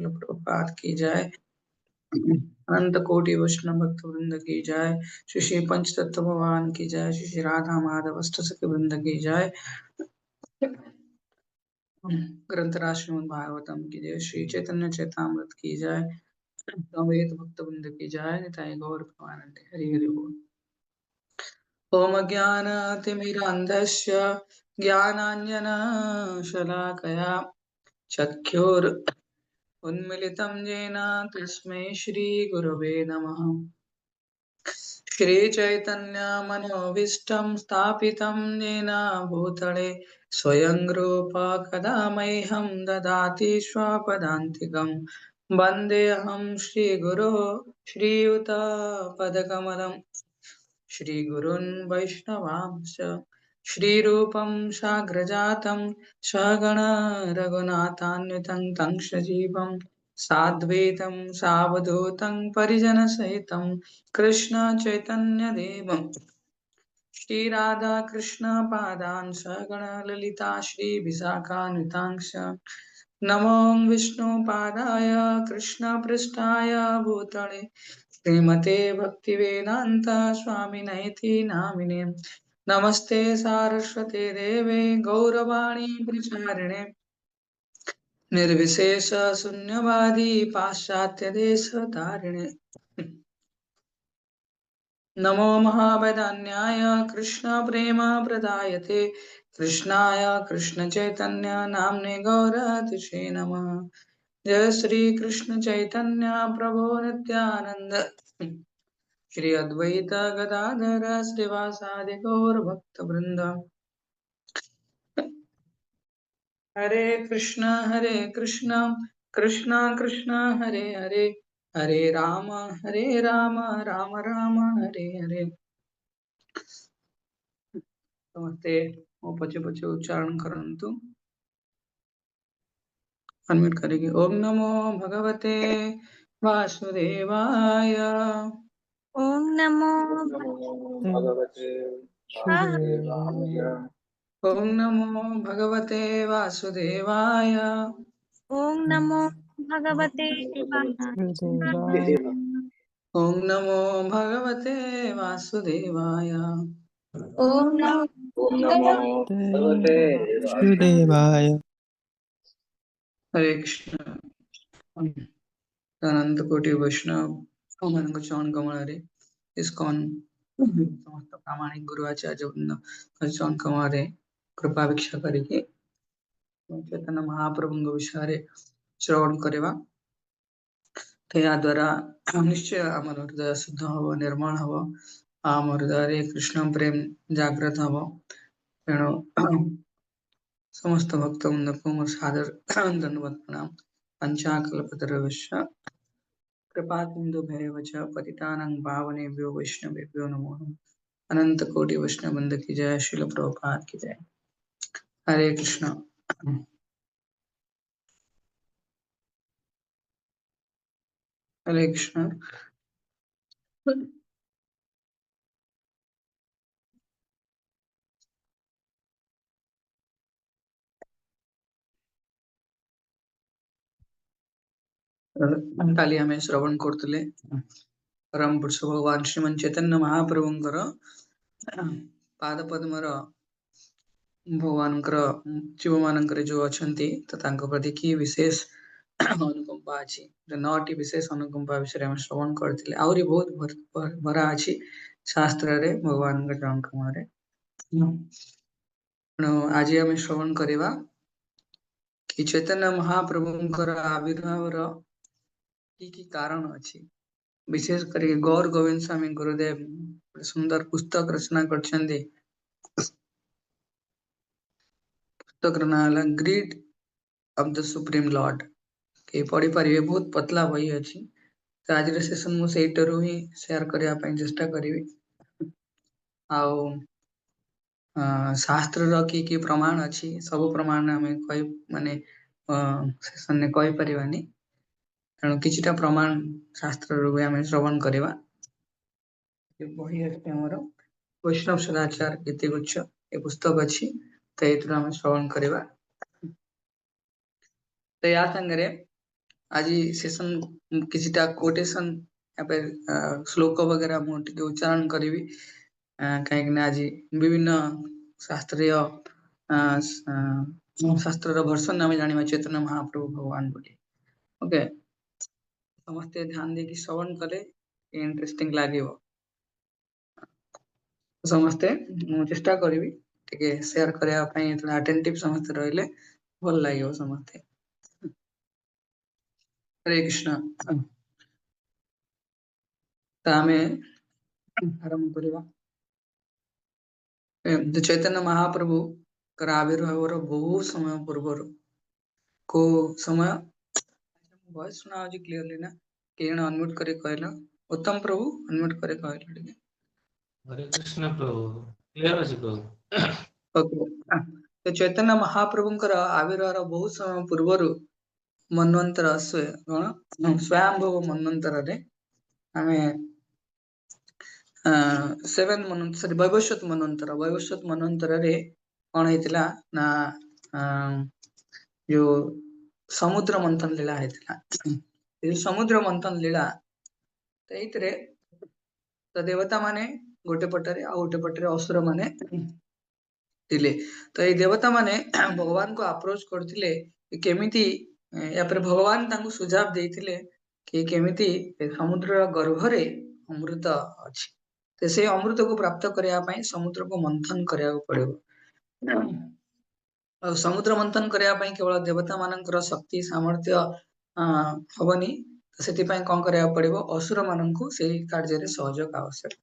प्रभुपाद की जय। अनंत कोटि वैष्णव भक्त वृंद की जय। श्री श्री पंच तत्व भगवान की जय। श्री श्री राधा माधव अष्ट सखी वृंद की जय। ग्रंथराज श्रीमद् भागवतम की जय। श्री चैतन्य चैतामृत की जय। अद्वैत भक्त वृंद की जय। निताई गौर प्रेमानंदे। हरि हरि बोल। ओम ज्ञानातिमिरान्धस्य ज्ञानाञ्जनशलाकया चक्षुर् उन्मिलितं येन तस्मै श्रीगुरवे नमः। श्रीचैतन्यमनोभीष्टं स्थापितं येन भूतले स्वयं रूप कदा मह्यं ददाति स्वपदान्तिकं। वन्देऽहं श्रीगुरो श्रीयुतपदकमलं श्रीगुरुन् वैष्णवांश्च श्रीरूपं साग्रजातं सहगण रघुनाथान्वितं तं सजीवं साद्वैतं सावधूतं परिजनसहितं कृष्ण चैतन्यदेवं श्रीराधा कृष्ण पादान् सहगण ललिता श्रीविशाखान्वितांश्च नमो विष्णुपादाय कृष्णपृष्ठाय भूतले श्रीमते भक्तिवेदांत स्वामिनेति नामिने। नमस्ते सारस्वते देवे गौरवाणी प्रचारिणे निर्विशेष शून्यवादी पाश्चात्य देश तारिणे। नमो महावदान्याय कृष्ण प्रेम प्रदायते कृष्णाय कृष्ण चैतन्य नाम्ने गौरतिषे नमः। जय श्री कृष्ण चैतन्य प्रभु नित्यानंद श्री अद्वैत गदाधर श्रीवासादि गौर भक्त वृंद। हरे कृष्ण कृष्ण कृष्ण हरे हरे हरे राम राम राम हरे हरे। नमस्ते। पचे पचे उच्चारण करन्तु। अनम्यूट करेंगे। ओम नमो भगवते वासुदेवाय। ओम नमो भगवते वासुदेवाय। ओम नमो भगवते वासुदेवाय। ओम नमो भगवते वासुदेवाय। ओम नमो भगवते वासुदेवाय। ओम नमो ओम नमो भगवते वासुदेवाय। हरे कृष्ण। अनंत कोटि वैष्णव ମାନଙ୍କୁ ଚରଣ କମଳରେ ଇସ୍କନ ସମସ୍ତ ପ୍ରାମାଣିକ ଗୁରୁ ଆଚାର୍ଯ୍ୟ ବୃନ୍ଦ ଚରଣ କମଳରେ କୃପା ଭିକ୍ଷା କରିକି ଚୈତନ୍ୟ ମହାପ୍ରଭୁଙ୍କ ବିଷୟରେ ଶ୍ରବଣ କରିବା। ତ ଏହା ଦ୍ୱାରା ନିଶ୍ଚୟ ଆମର ହୃଦୟ ଶୁଦ୍ଧ ହବ, ନିର୍ମଳ ହବ, ଆମ ହୃଦୟରେ କୃଷ୍ଣ ପ୍ରେମ ଜାଗ୍ରତ ହବ। ତେଣୁ समस्त भक्तवृंदको मोर सादर धन्यवाद प्रणाम। पंचाकल्पतरुश्च कृपासिन्धुभ्येव च पतितानां पावनेभ्यो वैष्णवेभ्यो नमो नमः। अनंत कोटि वैष्णव वृंद की जय। श्रील प्रभुपाद की जय। हरे कृष्ण। हरे कृष्ण। काली आमे श्रवण करतले परम पुरुष भगवान श्रीमन चैतन्य महाप्रभुंकर पाद पद्मर भगवानଙ୍କର जीव मानकर जो अछंती तो तांको प्रति की विशेष अनुकंपा अछि। 9टी विशेष अनुकंपा विषय हम श्रवण करथिले। आउरी बहुत भरा अछि शास्त्र रे भगवान के चरण कमरे। आज हम श्रवण करिवा कि चैतन्य महाप्रभुंकर आविर्भाव रो की कारण अछि। विशेष करी गौर गोविंद स्वामी गुरुदेव सुंदर पुस्तक रचना करछन्ती। पुस्तक नाला greed of the supreme lord के पढ़ी पारिबे। बहुत पतला बही अछि। तो आज रे सेशन मु सेटरू ही शेयर करिया पई चेष्टा करिवि। आउ शास्त्र रो की प्रमाण अछि सब प्रमाण हमें कहि माने सेशन ने कहि परिबानी। तेणु किछिटा प्रमाण शास्त्र रो हमें श्रवण करिवा। बही अछि हमर वैष्णव सदाचार इतिगुच्छ ए पुस्तक अछि। तो एतरा हमें श्रवण करिवा। तो या संगरे आज सेशन किसिटा कोटेशन या पे श्लोक वगैरह मु टिके उच्चारण करिवि कहीं आज विभिन्न शास्त्रीय शास्त्र वर्षन आम जाना चैतन्य महाप्रभु भगवान बोली ओके समस्ते ध्यान दे कि श्रवण कले इंटरेस्टिंग लगे समस्ते चेष्टा करी टिके शेयर करया पई अटेंटिव समस्ते रहिले भल लागियो समस्ते हरे कृष्ण तामे आरंभ करिवा चैतन्य महाप्रभु आविर्भाव बहु समय पूर्व को समय वॉइस सुना आज क्लियरली ना केण अनम्यूट करे कहला उत्तम प्रभु अनम्यूट करे कहला टिके हरे कृष्ण प्रभु क्लियर अछि प्रभु ओके तो चैतन्य महाप्रभुंकर आविर्भाव बहु समय पूर्व मन्वंतर स्वयंभव मन्वंतर रे आमे सेवन मन्वंतर सॉरी वैवस्वत मन्वंतर रे कौन हेतिला ना जो समुद्र मंथन लीला हेतिला ये समुद्र मंथन लीला तो एइतरे तो देवता माने गोटे पटरे आ गोटे पटरे असुर माने थिले तो ये देवता माने भगवान को अप्रोच करथिले कि केमिति या पर भगवान तांको सुझाव देथिले कि केमिति समुद्र गर्भरे अमृत अछि तो से अमृत को प्राप्त करया पई समुद्र को मंथन करया पड़िबो और समुद्र मंथन करया पई केवल देवता मानकर शक्ति सामर्थ्य हबनी तो सेति पई कोन करया पड़िबो असुर माननकु सेही कार्य रे सहयोग आवश्यक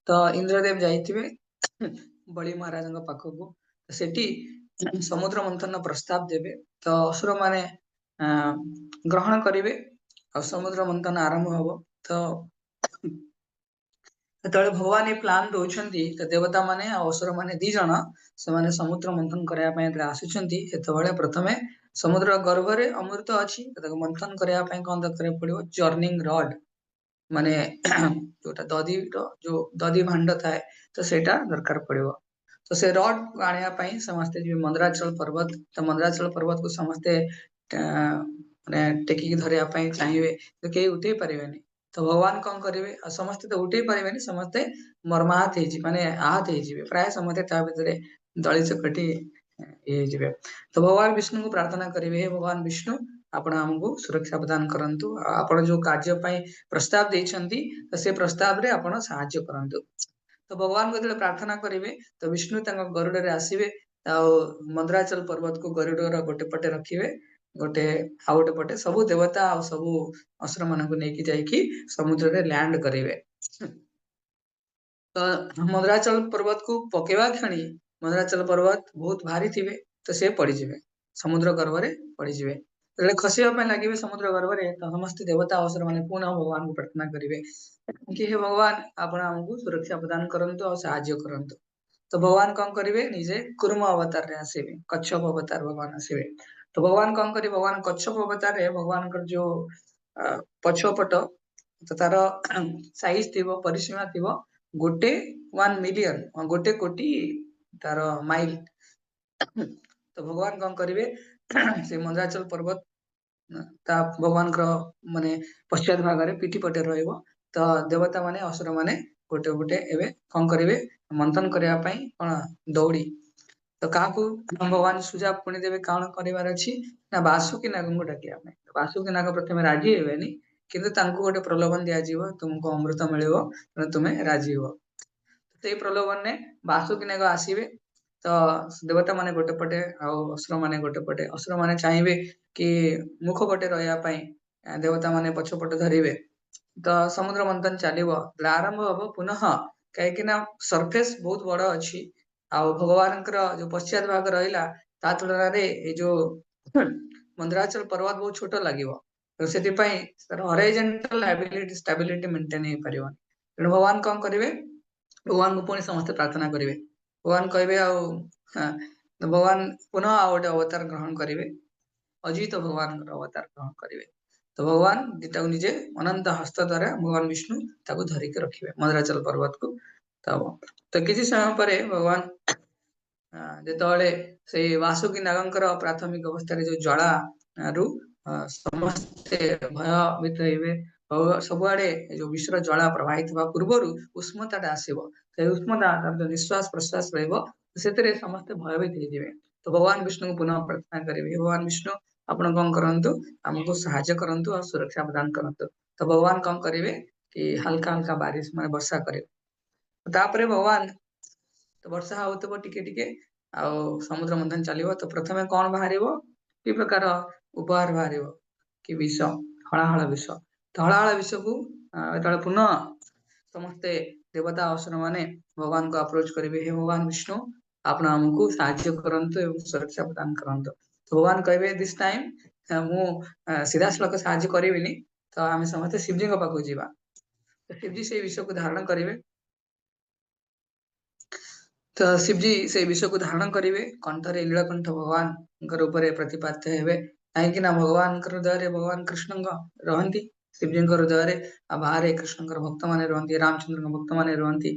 तो इंद्रदेव जाइथिबे बलि महाराज पाखकु सेठी समुद्र मंथन प्रस्ताव देबे तो असुर माने ग्रहण करिवे और समुद्र मंथन आरंभ हबो तो तळे भगवान ए प्लान दोछंती तो देवता माने असुर माने दी जण से माने समुद्र मंथन करया पय आसुचंती एतबळे प्रथमे समुद्र गर्भरे अमृत अछि तको मंथन करया पय कोन दरकार पड़िबो जर्निंग रॉड माने जोटा दधी जो दधी भांड थाए तो सेटा दरकार पड़िबो तो से रॉड आनिया पई समस्ते जो मंदराचल पर्वत तो मंदराचल पर्वत को समस्ते माने टेकी धरिया पई चाहिए तो के उठे परिबेनी तो भगवान कोन करिवे समस्ते तो उठे परिबेनी समस्ते मर्माहत हे जी माने आहत हे जी प्राय समस्ते ता भितरे दଳି चकटी ये जिवे तो भगवान विष्णु को प्रार्थना करिवे हे भगवान विष्णु आपण हमको सुरक्षा प्रदान करंतु आपण जो कार्य पई प्रस्ताव देछंती तो से प्रस्ताव रे आपण सहायता करंतु तो भगवान को प्रार्थना करिवे तो विष्णु तंग गरुड़ रे आसीबे मंदराचल पर्वत को गरुड़ गोटे पटे रखिवे गोटे आ गोटे पटे सबु देवता आ सबु असुर मन को नेकी जाईकी समुद्र रे लैंड करिवे तो मंदराचल पर्वत को पकेवा खणी मंदराचल पर्वत बहुत भारी थिबे तो से पड़ी जिवे समुद्र गर्भ रे पड़ी जिवे तो खसिया पे लागिवे समुद्र गर्भ रे तो समस्त देवता असुर माने पुनः भगवान को प्रार्थना करिवे कि हे भगवान आपण हमको सुरक्षा प्रदान करंतु और सहायता करंतु तो भगवान कौन करिवे निजे कुर्म अवतार रे आसीबे कच्छप अवतार भगवान आसीबे तो भगवान कौन करिवे भगवान कच्छप अवतार रे भगवान कर जो पछपट तो तार साइज थिबो परिसीमा थिबो गोटे 1 मिलियन गोटे कोटी तार माइल तो भगवान कौन करिवे से मंदराचल पर्वत ता भगवान कर माने पश्चात भाग रे पिठी पटे रहइबो तो देवता माने असुर माने गोटे गोटे एबे कौन करिवे मंथन करया पई कोन दौड़ी तो काकू भगवान सुझाव पुणी देवे काण करिवार अछि ना वासुकी नाग को डाकिया पई वासुकी नाग प्रथमे राजी हेबेनी किंतु तांको गोटे प्रलोभन दिया जीवो तुमको अमृत मिलिबो त तुमे राजी हो ते प्रलोभन ने वासुकी नाग आसीबे तो देवता माने गोटे पटे आ असुर माने गोटे पटे असुर माने चाहिबे कि मुख पटे रहया पई देवता माने पछ पटे धरिबे तो समुद्र मंथन चलिबो आरंभ हबो पुनः काहे कि ना सरफेस बहुत बड़ अछि आ भगवान जो पश्चात भाग रहिला ता तुलना रे ए जो मंदराचल पर्वत बहुत छोट लागिवो तो सेति पई sir horizontal ability stability maintain हे परिबो तेणु भगवान कौन करिवे भगवान को पुणी समस्त प्रार्थना करिवे भगवान कहबे तो भगवान पुनः आ गोटे अवतार ग्रहण करिवे अजित भगवान अवतार ग्रहण करिवे तो भगवान दिता निजे अनंत हस्त द्वारा भगवान विष्णु ताको धरिक रखिवे मंदराचल पर्वत को तो किसी समय पर भगवान जेतळे से वासुकी नागंकर प्राथमिक अवस्था रे जो ज्वाला रु ସମସ୍ତେ ଭୟଭୀତ ହେବେ। ସବୁଆଡେ ଯୋଉ ବିଶ୍ୱର ଜଳା ପ୍ରବାହିତ ହେବା ପୂର୍ବରୁ ଉଷ୍ମତାଟା ଆସିବ। ସେ ଉଷ୍ମତା ତାର ଯୋଉ ନିଶ୍ୱାସ ପ୍ରଶ୍ୱାସ ରହିବ ସେଥିରେ ସମସ୍ତେ ଭୟଭୀତ ହେଇଯିବେ। ତ ଭଗବାନ ବିଷ୍ଣୁଙ୍କୁ ପୁନଃ ପ୍ରାର୍ଥନା କରିବେ, ଭଗବାନ ବିଷ୍ଣୁ ଆପଣ କଣ କରନ୍ତୁ, ଆମକୁ ସାହାଯ୍ୟ କରନ୍ତୁ ଆଉ ସୁରକ୍ଷା ପ୍ରଦାନ କରନ୍ତୁ। ତ ଭଗବାନ କଣ କରିବେ କି ହାଲକା ହାଲକା ବାରିଶ ମାନେ ବର୍ଷା କରିବେ। ତାପରେ ଭଗବାନ ତ ବର୍ଷା ହଉଥିବ ଟିକେ ଟିକେ ଆଉ ସମୁଦ୍ର ମନ୍ଥନ ଚାଲିବ। ତ ପ୍ରଥମେ କଣ ବାହାରିବ, କି ପ୍ରକାର ଉପହାର ବାହାରିବ, କି ବିଷ, ହଳାହଳ ବିଷ। ତ ହଳାହଳ ବିଷକୁ ଯେତେବେଳେ ପୁନଃ ସମସ୍ତେ ଦେବତା ଅସୁର ମାନେ ଭଗବାନଙ୍କୁ ଆପ୍ରୋଚ କରିବେ, ହେ ଭଗବାନ ବିଷ୍ଣୁ ଆପଣ ଆମକୁ ସାହାଯ୍ୟ କରନ୍ତୁ ଏବଂ ସୁରକ୍ଷା ପ୍ରଦାନ କରନ୍ତୁ। ତ ଭଗବାନ କହିବେ ଦିସ୍ ଟାଇମ ମୁଁ ସିଧାସଳଖ ସାହାଯ୍ୟ କରିବିନି, ତ ଆମେ ସମସ୍ତେ ଶିବଜୀଙ୍କ ପାଖକୁ ଯିବା। ତ ଶିବଜୀ ସେଇ ବିଷୟକୁ ଧାରଣ କରିବେ। ତ ଶିବଜୀ ସେଇ ବିଷୟକୁ ଧାରଣ କରିବେ, କଣ୍ଠରେ ନୀଳକଣ୍ଠ ଭଗବାନଙ୍କ ରୂପରେ ପ୍ରତିପାଦ୍ୟ ହେବେ। କାହିଁକି ନା ଭଗବାନଙ୍କର ହୃଦୟରେ ଭଗବାନ କୃଷ୍ଣଙ୍କ ରହନ୍ତି, ଶିବଜୀଙ୍କ ହୃଦୟରେ ଆଉ ବାହାରେ କୃଷ୍ଣଙ୍କର ଭକ୍ତ ମାନେ ରୁହନ୍ତି, ରାମଚନ୍ଦ୍ରଙ୍କ ଭକ୍ତ ମାନେ ରୁହନ୍ତି।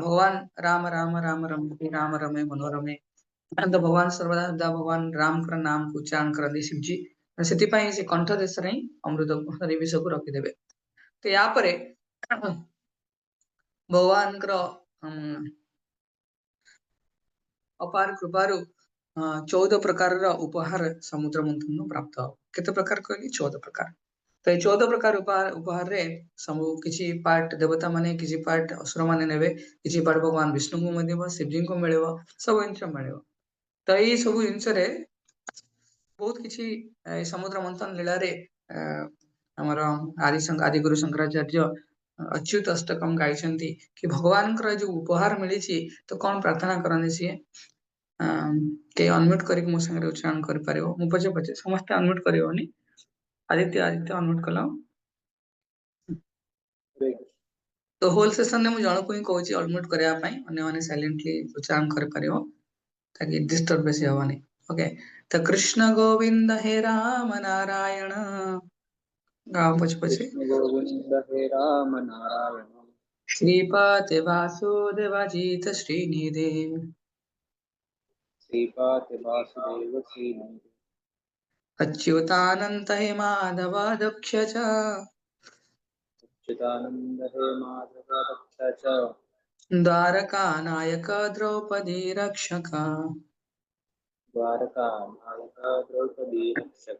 ଭଗବାନ ରାମ ରାମ ରାମ ରମେ ରାମ ରମେ ମନୋରମେ। ତ ଭଗବାନ ସର୍ବଦା ଭଗବାନ ରାମଙ୍କର ନାମକୁ ଉଚ୍ଚାରଣ କରନ୍ତି ଶିବଜୀ। ସେଥିପାଇଁ ସେ କଣ୍ଠ ଦେଶରେ ହିଁ ଅମୃତ ବିଷୟକୁ ରଖିଦେବେ। ତ ୟାପରେ ଭଗବାନଙ୍କର ଅପାର କୃପାରୁ 14 ପ୍ରକାରର ଉପହାର ସମୁଦ୍ର ମନ୍ଥନରୁ ପ୍ରାପ୍ତ ହବ। କେତେ ପ୍ରକାର କହିଲି? 14 ପ୍ରକାର। ତ ଏଇ 14 ପ୍ରକାର ଉପହାରରେ ସବୁ କିଛି ପାର୍ଟ ଦେବତା ମାନେ, କିଛି ପାର୍ଟ ଅସୁର ମାନେ ନେବେ, କିଛି ପାର୍ଟ ଭଗବାନ ବିଷ୍ଣୁଙ୍କୁ ମିଳିବ, ଶିବଜୀଙ୍କୁ ମିଳିବ, ସବୁ ଜିନିଷ ମିଳିବ। ତ ଏଇ ସବୁ ଜିନିଷରେ ବହୁତ କିଛି ସମୁଦ୍ର ମନ୍ଥନ ଲୀଳାରେ ଆମର ଆଦିଗୁରୁ ଶଙ୍କରାଚାର୍ଯ୍ୟ ଅଚ୍ୟୁତ ଅଷ୍ଟକମ ଗାଇଛନ୍ତି କି ଭଗବାନଙ୍କର ଯୋଉ ଉପହାର ମିଳିଛି ତ କଣ ପ୍ରାର୍ଥନା କରନ୍ତି ସିଏ। କେହି ଅନମ୍ୟୁଟ କରିକି ମୋ ସାଙ୍ଗରେ ଉଚ୍ଚାରଣ କରିପାରିବ? ମୁଁ ପଛେ ସମସ୍ତେ ଅନମ୍ୟୁଟ କରିବନି। ଆଦିତ୍ୟ ଅନମ୍ୟୁଟ କଲ। ତ ହୋଲ ସେସନରେ ମୁଁ ଜଣକୁ ହିଁ କହୁଛି ଅନମ୍ୟୁଟ କରିବା ପାଇଁ, ଅନ୍ୟମାନେ ସାଇଲେଣ୍ଟଲି ଉଚ୍ଚାରଣ କରିପାରିବ ताकि डिस्टर्ब बेसी हवानी। ओके, तो कृष्ण गोविंद हे राम नारायण गाँव पछ पछे कृष्ण गोविंद हे राम नारायण श्रीपते वासुदेवाजीत श्रीनिधे श्रीपाद वासुदेव श्री अच्युतानंत हे माधव दक्ष च अच्युतानंद हे माधव रक्ष च द्वारका नायक द्रौपदी रक्षक। द्वारका नायक द्रौपदी रक्षक।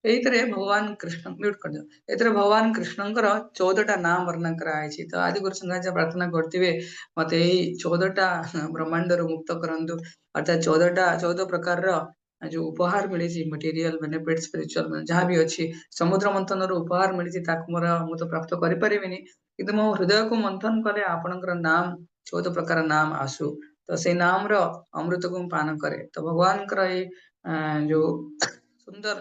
ଏଇଥିରେ ଭଗବାନ କୃଷ୍ଣ ମ୍ୟୁଟ କରିଦିଅ। ଏଥିରେ ଭଗବାନ କୃଷ୍ଣଙ୍କର 14ଟା ନାଁ ବର୍ଣ୍ଣନା କରାଯାଇଛି। ତ ଆଦିଗୁରୁ ଶଙ୍କରାଚାର୍ଯ୍ୟ ପ୍ରାର୍ଥନା କରିଥିବେ ମତେ ଏଇ 14ଟା ବ୍ରହ୍ମାଣ୍ଡରୁ ମୁକ୍ତ କରନ୍ତୁ, ଅର୍ଥାତ 14 ପ୍ରକାରର ଯୋଉ ଉପହାର ମିଳିଛି ମେଟେରିଆଲ ବେନିଫିଟ ସ୍ପିରିଚୁଆଲ ଯାହା ବି ଅଛି ସମୁଦ୍ର ମନ୍ଥନରୁ ଉପହାର ମିଳିଛି ତାକୁ ମୁଁ ତ ପ୍ରାପ୍ତ କରିପାରିବିନି, କିନ୍ତୁ ମୋ ହୃଦୟକୁ ମନ୍ଥନ କଲେ ଆପଣଙ୍କର ନାମ 14 ପ୍ରକାର ନାମ ଆସୁ, ତ ସେଇ ନାମର ଅମୃତକୁ ମୁଁ ପାନ କରେ। ତ ଭଗବାନଙ୍କର ଏଇ ଯୋଉ ସୁନ୍ଦର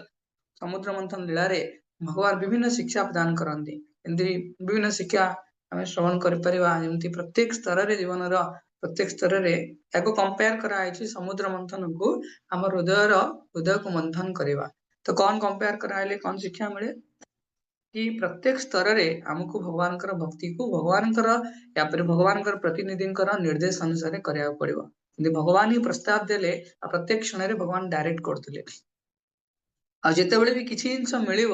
ସମୁଦ୍ର ମନ୍ଥନ ଲୀଳାରେ ଭଗବାନ ବିଭିନ୍ନ ଶିକ୍ଷା ପ୍ରଦାନ କରନ୍ତି। ଏମିତି ବିଭିନ୍ନ ଶିକ୍ଷା ଆମେ ଶ୍ରବଣ କରିପାରିବା, ଯେମିତି ପ୍ରତ୍ୟେକ ସ୍ତରରେ ଜୀବନର ପ୍ରତ୍ୟେକ ସ୍ତରରେ ତାକୁ କମ୍ପେୟାର କରାଯାଇଛି ସମୁଦ୍ର ମନ୍ଥନକୁ ଆମ ହୃଦୟକୁ ମନ୍ଥନ କରିବା। ତ କଣ କମ୍ପେୟାର କରାହେଲେ କଣ ଶିକ୍ଷା ମିଳେ କି ପ୍ରତ୍ୟେକ ସ୍ତରରେ ଆମକୁ ଭଗବାନଙ୍କର ଭକ୍ତିକୁ ଭଗବାନଙ୍କର ପ୍ରତିନିଧିଙ୍କର ନିର୍ଦ୍ଦେଶ ଅନୁସାରେ କରିବାକୁ ପଡିବ। କିନ୍ତୁ ଭଗବାନ ହିଁ ପ୍ରସ୍ତାବ ଦେଲେ ଆଉ ପ୍ରତ୍ୟେକ କ୍ଷଣରେ ଭଗବାନ ଡାଇରେକ୍ଟ କରୁଥିଲେ। ଆଉ ଯେତେବେଳେ ବି କିଛି ଜିନିଷ ମିଳିବ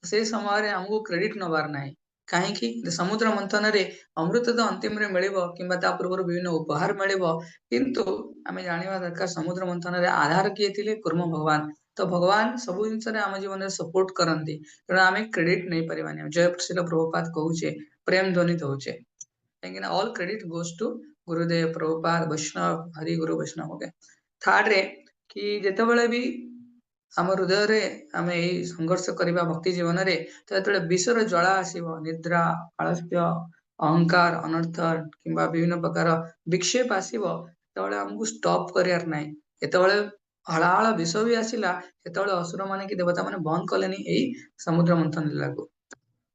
ସେ ସମୟରେ ଆମକୁ କ୍ରେଡିଟ ନବାର ନାହିଁ। କାହିଁକି? ସମୁଦ୍ର ମନ୍ଥନରେ ଅମୃତ ତ ଅନ୍ତିମରେ ମିଳିବ କିମ୍ବା ତା ପୂର୍ବରୁ ବିଭିନ୍ନ ଉପହାର ମିଳିବ, କିନ୍ତୁ ଆମେ ଜାଣିବା ଦରକାର ସମୁଦ୍ର ମନ୍ଥନରେ ଆଧାର କିଏ ଥିଲେ? କୁର୍ମ ଭଗବାନ। ତ ଭଗବାନ ସବୁ ଜିନିଷରେ ଆମ ଜୀବନରେ ସପୋର୍ଟ କରନ୍ତି, ତେଣୁ ଆମେ କ୍ରେଡିଟ ନେଇପାରିବାନି। ଜୟଶ୍ରୀ ପ୍ରଭୁପାଦ କହୁଛେ, ପ୍ରେମ ଧ୍ୱନି ଦଉଛେ, କାହିଁକିନା ଅଲ କ୍ରେଡିଟ ଗୋଜ ଟୁ ଗୁରୁଦେବ ପ୍ରଭୁପାଦ ବୈଷ୍ଣବ ହରି ଗୁରୁ ବୈଷ୍ଣବ। ଓକେ, ଥାର୍ଡରେ କି ଯେତେବେଳେ ବି ଆମ ହୃଦୟରେ ଆମେ ଏଇ ସଂଘର୍ଷ କରିବା ଭକ୍ତି ଜୀବନରେ, ତ ଯେତେବେଳେ ବିଷର ଜ୍ୱାଳା ଆସିବ, ନିଦ୍ରା, ଆଳସ୍ୟ, ଅହଙ୍କାର, ଅନର୍ଥ କିମ୍ବା ବିଭିନ୍ନ ପ୍ରକାର ବିକ୍ଷେପ ଆସିବ, ସେତେବେଳେ ଆମକୁ ଷ୍ଟପ୍ କରିବାର ନାହିଁ। ଯେତେବେଳେ ହଳାହଳ ବିଷ ବି ଆସିଲା, ସେତେବେଳେ ଅସୁର ମାନେ କି ଦେବତା ମାନେ ବନ୍ଦ କଲେନି ଏଇ ସମୁଦ୍ର ମନ୍ଥନ ଲୀଳାକୁ।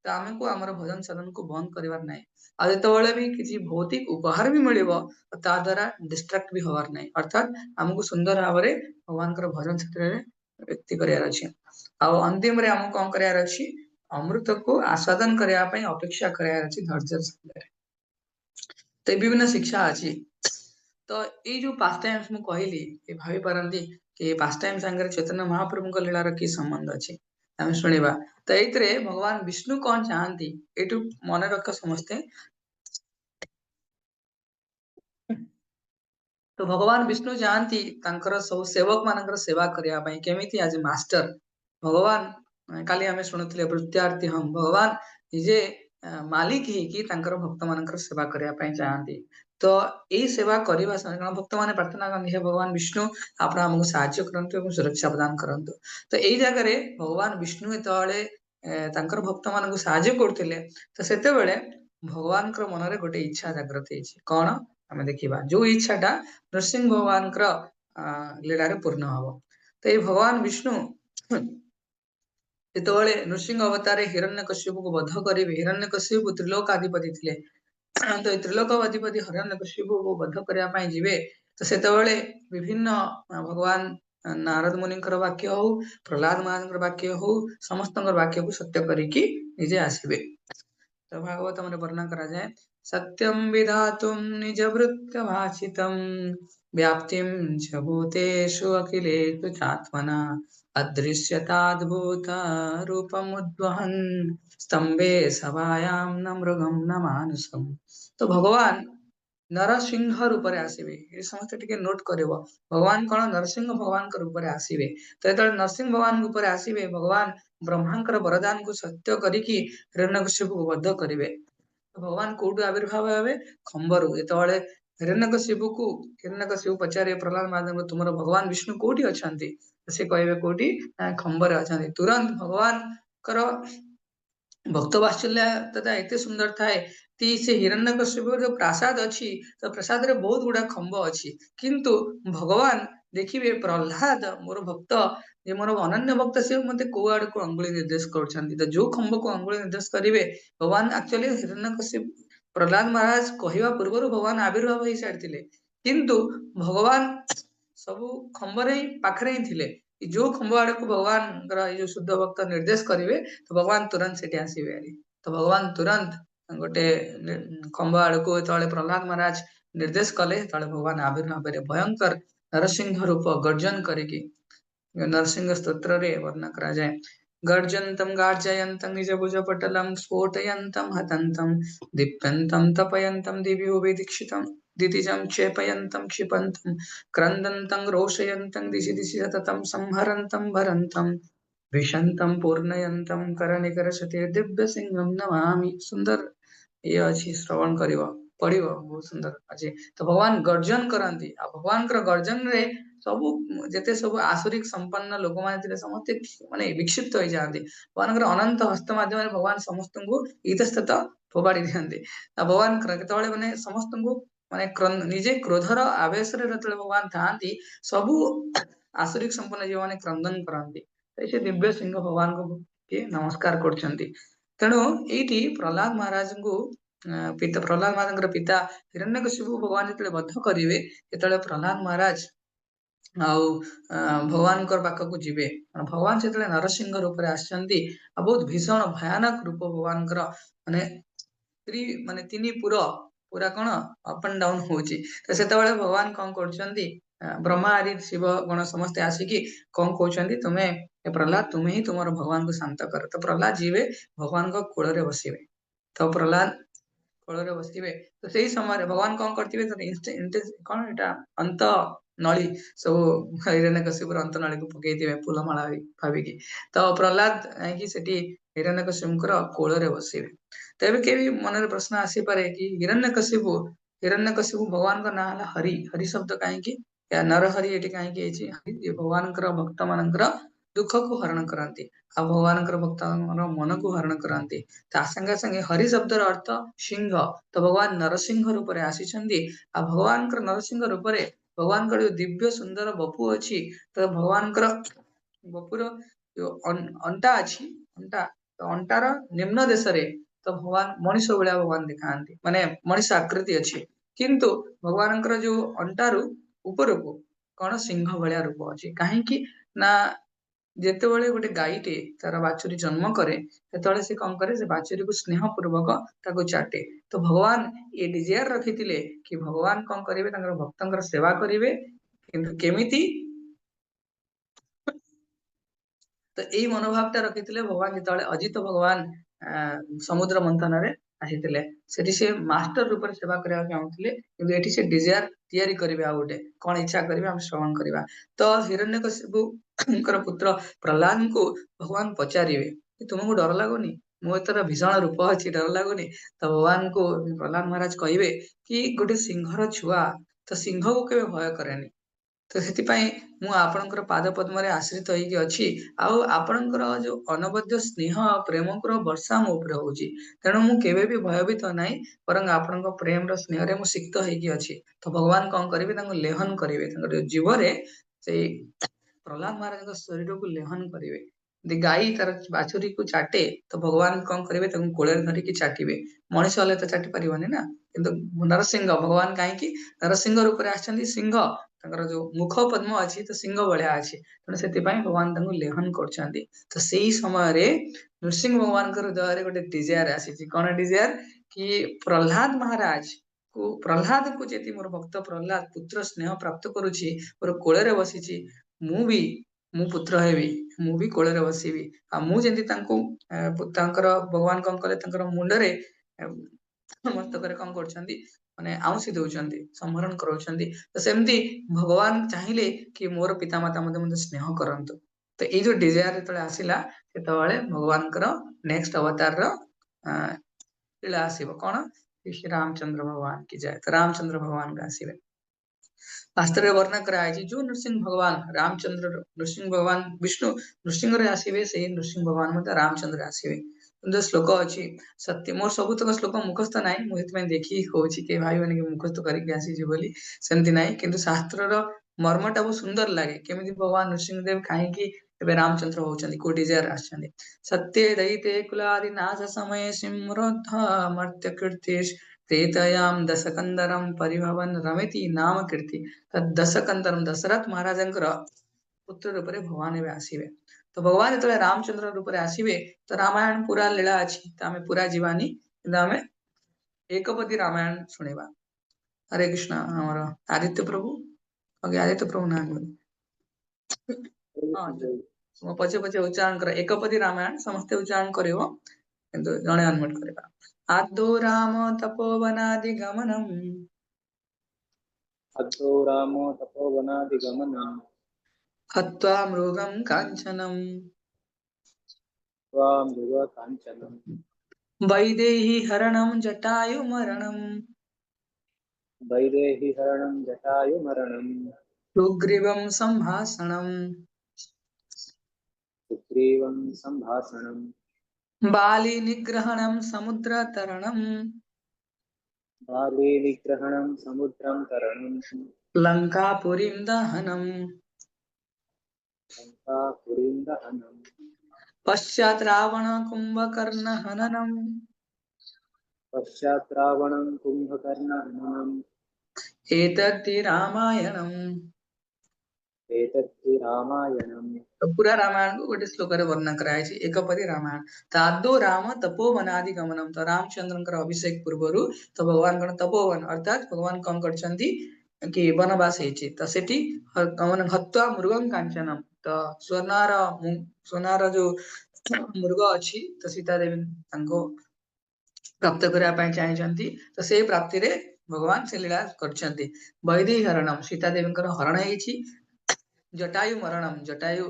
ତ ଆମକୁ ଆମର ଭଜନ ସାଧନକୁ ବନ୍ଦ କରିବାର ନାହିଁ। ଆଉ ଯେତେବେଳେ ବି କିଛି ଭୌତିକ ଉପହାର ବି ମିଳିବ, ତା ଦ୍ଵାରା ଡିଷ୍ଟ୍ରାକ୍ଟ ବି ହବାର ନାହିଁ। ଅର୍ଥାତ ଆମକୁ ସୁନ୍ଦର ଭାବରେ ଭଗବାନଙ୍କର ଭଜନ କ୍ଷେତ୍ରରେ ବ୍ୟକ୍ତି କରିବାର ଅଛି। ଆଉ ଅନ୍ତିମରେ ଆମକୁ କଣ କରିବାର ଅଛି? ଅମୃତକୁ ଆସ୍ୱାଦନ କରିବା ପାଇଁ ଅପେକ୍ଷା କରିବାର ଅଛି ଧୈର୍ଯ୍ୟ ସାଙ୍ଗରେ। ତ ବିଭିନ୍ନ ଶିକ୍ଷା ଅଛି। ତ ଏଇ ଯୋଉ 5 ଟାଇମ୍ସ ମୁଁ କହିଲି, ଭାବି ପାରନ୍ତି कि पास्ट टाइम संगे चैतन्य महाप्रभु लीलार कि संबंध अच्छी आम शुणा। तो ये भगवान विष्णु कौन चाहती ये मन रख समस्ते। तो भगवान विष्णु चाहती सब सेवक मान सेवा करने केमी आज मास्टर भगवान काली आम शुणुले वृत्यार्थी हम भगवान निजे मालिक ही भक्त मान सेवा करने चाहती। तो यही सेवा करने भक्त मैंने प्रार्थना करते हे भगवान विष्णु आप आमको साहाय्य करंतु सुरक्षा प्रदान करंतु। तो यही जगह भगवान विष्णु जो भक्त मान साहाय्य करते तो से भगवान मन में गोटे इच्छा जागृत होती कौन आम देखा जो इच्छाटा नृसिंह भगवान लीला पूर्ण हम। तो ये भगवान विष्णु जो नृसिंह अवतार हिरण्यकश्यप को वध करेंगे हिरण्यकश्यप त्रिलोकाधिपति थे तो त्रिलोकाधिपति हिरण्यकश्यप को वध करने जीवे तो से विभिन्न भगवान नारद मुनि वाक्य हो प्रहलाद महाराज वाक्य हो समस्त वाक्य को सत्य करके निजे आसवे। तो भागवत में वर्णन करा जाए सत्यम विधातुम निज वृत्त भाषितम व्याप्तिम च भूतेषु अखिलेषु चात्मना अदृश्यताद्भूत रूपमुद्वहन् स्तंभे सभायां न मृगम न मानुषम। तो भगवान नरसिंह रूप में आसवे ये समस्त टिके नोट करिवो भगवान कौन नरसिंह भगवान रूप में आसवे। तो ये नरसिंह भगवान रूप में आसवे भगवान ब्रह्मा वरदान को सत्य करिकी हिरण्यकश्यप को वध करेंगे। भगवान कौटू आविर्भाव हे खंबरु जो हिरण्यकश्यप को हिरण्यकश्यप पचारे प्रहलाद महाराज तुम भगवान विष्णु कौटी अच्छा से कहे कौटी खंबर अच्छा तुरंत भगवान भक्त वात्सल्य तथा एते सुंदर थाए ती से हिरण्यकश्यप जो प्रासाद अच्छी तो प्रसाद रे बहुत गुड़ा खंब अच्छी किंतु भगवान देखिए प्रहलाद मोर भक्त जे मोर अनन्य भक्त से मते को आड़ को अंगुली निर्देश कर जो खंब को अंगुली निर्देश करेंगे भगवान एक्चुअली हिरण्यकश्यप प्रहलाद महाराज कहवा पूर्व भगवान आविर्भाव हो सारी किंतु भगवान सब खंबर ही पाखरे ही थे जो खंब आड़ को भगवान जो शुद्ध भक्त निर्देश करेंगे तो भगवान तुरंत से आसवे। तो भगवान तुरंत गोटे खंब आड़ को जो प्रहलाद महाराज निर्देश कले भगवान आविर्भाव भयंकर नरसिंह रूप गर्जन करके नरसिंह स्तोत्र रे वर्णन करा जाए गर्जन्तं गार्जयन्तं निजभुजपटलं स्फोटयन्तं हतन्तं दीप्यन्तं तपयन्तं दिव्योभि दीक्षितं दितिजं क्षेपयन्तं क्षिपन्तं क्रन्दन्तं रोषयन्तं दिशि दिशि सततं संहरन्तं भरन्तं विशन्तं पूर्णयन्तं करनिकरशते दिव्यसिंहं नमामि। सुंदर ये अच्छी श्रवण करिव पढ़िव बहुत सुंदर अच्छे। तो भगवान गर्जन करती भगवान गर्जन रे सबू जेते सब आसुरिक संपन्न लोक मैंने समस्ते माने विक्षिप्त हो जाती भगवान अनंत हस्त माध्यम भगवान समस्त को इतस्तत फोबाड़ी दिखती भगवान केतले माने समस्त को माने निजे क्रोधर आवेश भगवान था सबू आसुरिक संपन्न जो मैंने क्रंदन करते दिव्य सिंह भगवान को नमस्कार कर तेणु ये प्रहलाद महाराज को पिता प्रहलाद महाराज पिता हिरण्यकश्यप भगवान जो वध करेंगे जो प्रहलाद महाराज आउ भगवान पाखक जीवे भगवान से नरसिंह रूप में आसछंती बहुत भीषण भयानक रूप भगवान माने माने तीन पुर पूरा कौन अप एंड डाउन होची। तो से भगवान कौन कर ब्रह्मा आदि शिव गण समस्ते आसिकी कौन कहते तुम्हें प्रहलाद तुम्हें ही तुम भगवान को शांत कर। तो प्रहलाद जीवे भगवान को कोल रे बसिवे तो प्रहलाद कोल रे बसिवे तो से समय भगवान कौन करते कौन एटा अंत नली सब हिरण्यकश्यप अंत नली को पकईे फूलमाला भाविकी तो प्रहलाद आई हिरण्यकश्यप कोल रे बसिवे। तो ये के मन प्रश्न आसीपे कि हिरण्यकश्यप भगवान का ना हरि हरि शब्द कहीं नरहरि ये कहीं भगवान भक्त मान दुख को हरण करती आ भगवान भक्त मन को हरण करती संगे संगे हरि शब्द अर्थ सिंह तो भगवान नरसिंह रूप में आसी भगवान नरसिंह रूप में भगवान जो दिव्य सुंदर बपु अच्छी तो भगवान बपुर जो अंटा अच्छी अंटा तो अंटार निम्न देश तो भगवान मनीष भाया भगवान देखा माने मनीष आकृति अच्छी किंतु भगवान जो अंटारू ऊपर को कौन सिंह भाया रूप अच्छी कहीं ना जिते बड़े गोटे गाईटे तार बाछुरी जन्म करे से कौन करे से बाछुरी को स्नेह पूर्वक ताको चाटे। तो भगवान ये डिजायर रखी कि भगवान कौन करेंगे भक्त सेवा करेंगे किंतु केमिति तो यही मनोभावटा रखिथिले भगवान जेतले अजित भगवान समुद्र मंथन रे आसीथिले सेठी से मास्टर रूप सेवा करिया चाहुथिले किंतु एठी से डिजायर तयारी करिवे आ गोटे कोन इच्छा करिवे हम श्रवण करिवा। तो हिरण्यकशिपुकर पुत्र प्रहलाद को भगवान पचारिवे कि तुमको डर लागोनी मो एतर भीषण रूप अछि डर लागोनी। तो भगवान को प्रहलाद महाराज कहिवे कि गोटे सिंहर छुआ तो सिंह को केबे भय करेनी। तो सेतिपाई मु आपणकर पाद पद्म रे आश्रित होइकी अछि आउ आपणकर जो अनवद्य स्नेह प्रेम को वर्षा मो ऊपर होउची तेणु मु केबे भी भयभीत नाही परंग आपणक प्रेम रो स्नेह रे मु सिक्त होइकी अछि। तो भगवान कोन करिवे तांको लेहन करिवे तांकर जीव रे से प्रहलाद महाराज शरीर को लेहन करिवे। यदि गाई तार बाछुरी को चाटे तो भगवान कौन करेंगे ताको कोଳରେ धरिकी चाटिबे मनुष्य हेले तो चाटी परिबनी ना किंतु नरसिंह भगवान कहीं नरसिंह रूप रे आछंदी सिंह तांकर जो मुख पद्म अछि तो सिंह भलिया अछि तेणु सेति पई भगवान तांको लेहन करछंदी। तो सेही समय रे नरसिंह भगवान कर हृदय रे गोटे डिजायर आसी कोन डिजायर कि प्रहलाद को जेति मोर भक्त प्रहलाद पुत्र स्नेह प्राप्त करूची मोर कोଳରେ बसिची मु पुत्र हेबी मु भी कोଳରେ बसिबी आ मु जेंति तांको तांकर भगवान कोन कले तांकर मुंडरे मस्तकरे कोन करछंदी माने आउसी दउछंदी संहरण करउछंदी। तो सेमती भगवान चाहिले कि मोर पिता माता मते स्नेह करंतु। तो ए जो डिजायर तळे आसिला सेतवाळे भगवान कर नेक्स्ट अवतार रो लीला आसीबो कोन श्री रामचंद्र भगवान की जय। तो रामचंद्र भगवान का आसीबे शास्त्र रे वर्णन कराय जो नृसिंह भगवान रामचंद्र नृसिंह भगवान विष्णु नृसिंह रे आसीबे सेही नृसिंह भगवान मते रामचंद्र आसीबे। जो श्लोक अछि सत्य मोर सबुतक श्लोक मुखस्थ नाही मु हेत में देखि कहूची के भाई माने के मुखस्थ करिक आसी जे बोली सेमति नाही किंतु शास्त्र रो मर्मटा बहुत सुंदर लागे केमिति भगवान नृसिंह देव काहे कि एबे रामचंद्र होउचंदी को डिजायर आछंदी। सत्य दैते कुलादि नाश समय सिमरथ मर्त्य कीर्तिश त्रेतयाम दशकंदरम परिभवन रमेति नाम कीर्ति। दशकंदरम दशरथ महाराजंकर पुत्र रूप रे भगवान एबे आसीबे। तो भगवान जेतले रामचंद्र रूप रे आसीबे तो रामायण पूरा लीला अछि त हमें पूरा जीवानी किंतु हमें एकपदी रामायण सुनेबा। हरे कृष्ण हमर आदित्य प्रभु आगे आदित्य प्रभु ना हां पछे पछे उच्चारण कर एकपदी रामायण समस्त उच्चारण करिवो किंतु जणे अनम्यूट करबा। आदो राम तपोवनादि गमनम अद्दो रामो तपोवनादिगमनम् हत्वा मृगं काञ्चनं त्वा मृगकाञ्चनम् वैदेही हरणं जटायुमरणं वैदेही हरणं जटायुमरणं सुग्रीवं सम्भाषणं सुग्रीवं सम्भाषणं बाली निग्रहणं समुद्रतरणं बाले निग्रहणं समुद्रं तरणं लङ्कापुरीं दहनम् लङ्कापुरीं दहनम् पश्चात् रावण कुम्भकर्ण हननम् पश्चात् रावणं कुम्भकर्णहननम् एतद्धि रामायणम्। एतद्धि रामायणम्। तो पूरा रामायण को गोटे श्लोक रे वर्णन कराय छै एकपदी रामायण। तादो राम तपोवनादि गमनम तो रामचंद्रंकर अभिषेक पूर्वरु तो भगवान गण तपोवन अर्थात भगवान कोन करछंती कि वनवास हेछि तो सेठी गमन हत्वा मृगं कांचनम तो सोनार जो मृग अछि तो सीता देवी तांको प्राप्त करिया पय चाहैछंती तो से प्राप्ति रे भगवान से लीला करछंती। वैदेही हरणम सीता देवींकर हरण हेछि जटायु मरणम जटायु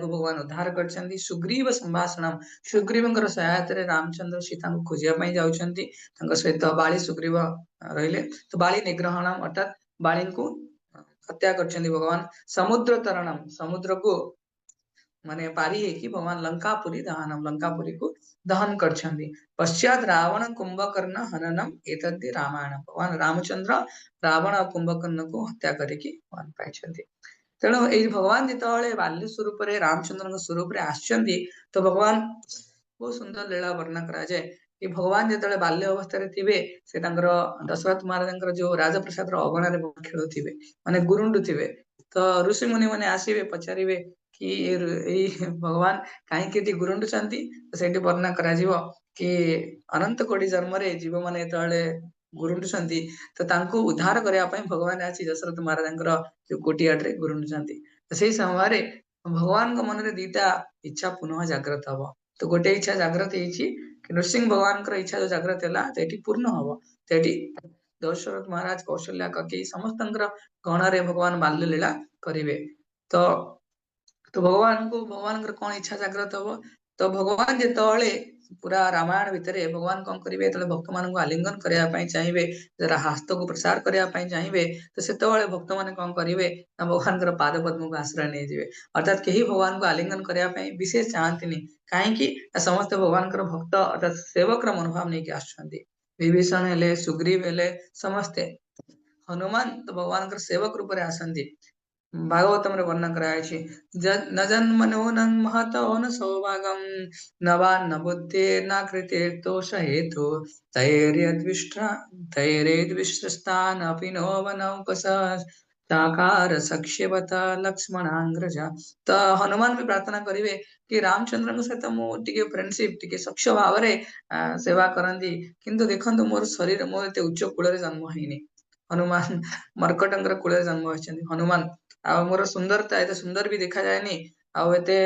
को भगवान उद्धार करछंती। सुग्रीव संभाषणम सुग्रीवंकर सहायता रे रामचंद्र सीता को खोजिया पय जाउछंती तांको सहित बाली सुग्रीव रहिले तो बाली निग्रहणम अर्थात बाली को हत्या करछंती भगवान। समुद्र तरणम समुद्र को माने पारी है कि भगवान लंकापुरी दहनम लंकापुरी को दहन करछंती। पश्चात रावण कुंभकर्ण हननम एतद्धि रामायण भगवान रामचंद्र रावण और कुंभकर्ण को हत्या करिकी भगवान पाइछंती। तेणु एई भगवान जेतବେଳେ बाल्य स्वरूप रे रामचंद्र स्वरूप रे आछंती तो भगवान बहुत सुंदर लीला वर्णन करा जाय कि भगवान जेतବେଳେ बाल्य अवस्था रे थिबे से तांकर दशरथ महाराजंकर जो राजप्रसाद रो अगणा रे खेलुथिबे माने गुरुंडुथिबे तो ऋषि मुनि माने आसीबे पचारिबे कि एई भगवान काहे केति गुरुंडुचंती तो सेठी वर्णन करा जिवो कि अनंत कोटि जन्म रे जीव माने जेतବେଳେ गुरुंडुचंती तो तांको उद्धार करिया पय भगवान आसी दशरथ महाराजंकर जो कोटियाड रे गुरुंडुचंती तो सेही समय रे भगवान को मन रे दीटा इच्छा पुनः जागृत हबो तो गोटे इच्छा जागृत हेछि कि नृसिंह भगवान कर इच्छा जो जागृत हैला तेठी पूर्ण हबो तेठी दशरथ महाराज कौशल्या कके समस्तंकर गण रे भगवान बाल्य लीला करिवे तो तो भगवान कौन इच्छा जागृत हबो तो भगवान जेतळे पूरा रामायण भितरे भगवान कौन करिवे तले भक्त मान को आलिंगन करिया पई चाहिबे जरा हस्त को प्रसार करिया पई चाहिबे तो सेतळे भक्त माने कौन करिवे ना भगवान कर पाद पद्म को आश्रय नै जिवे अर्थात केही भगवान को आलिंगन करिया पई विशेष चाहंतिनी काहे कि समस्त भगवान कर भक्त अर्थात सेवक र मनोभाव नै कि आछंती विभीषण हेले सुग्रीव हेले समस्ते हनुमान तो भगवान कर सेवक रूप रे आसंती भागवतम रे वर्णन करायछि न जन्मनो न महतो न सौभागम न वा न बुद्धि न कृते दोष हेतु धैर्यद्विष्टस्थान अपि नो वनौकस साकार सख्यवत लक्ष्मणांग्रज तो हनुमान भी प्रार्थना करिवे कि रामचंद्र को सहित मु टिके फ्रेंडशिप टिके सक्ष भाव रे सेवा करंदी किंतु देखंतु मोर शरीर मोर एते उच्च कूल रे जन्म हेनी हनुमान मर्कटंगर कूल रे जन्म होइछन्ति हनुमान आ मोर सुंदरता एते सुंदर भी देखा जायनी आ एते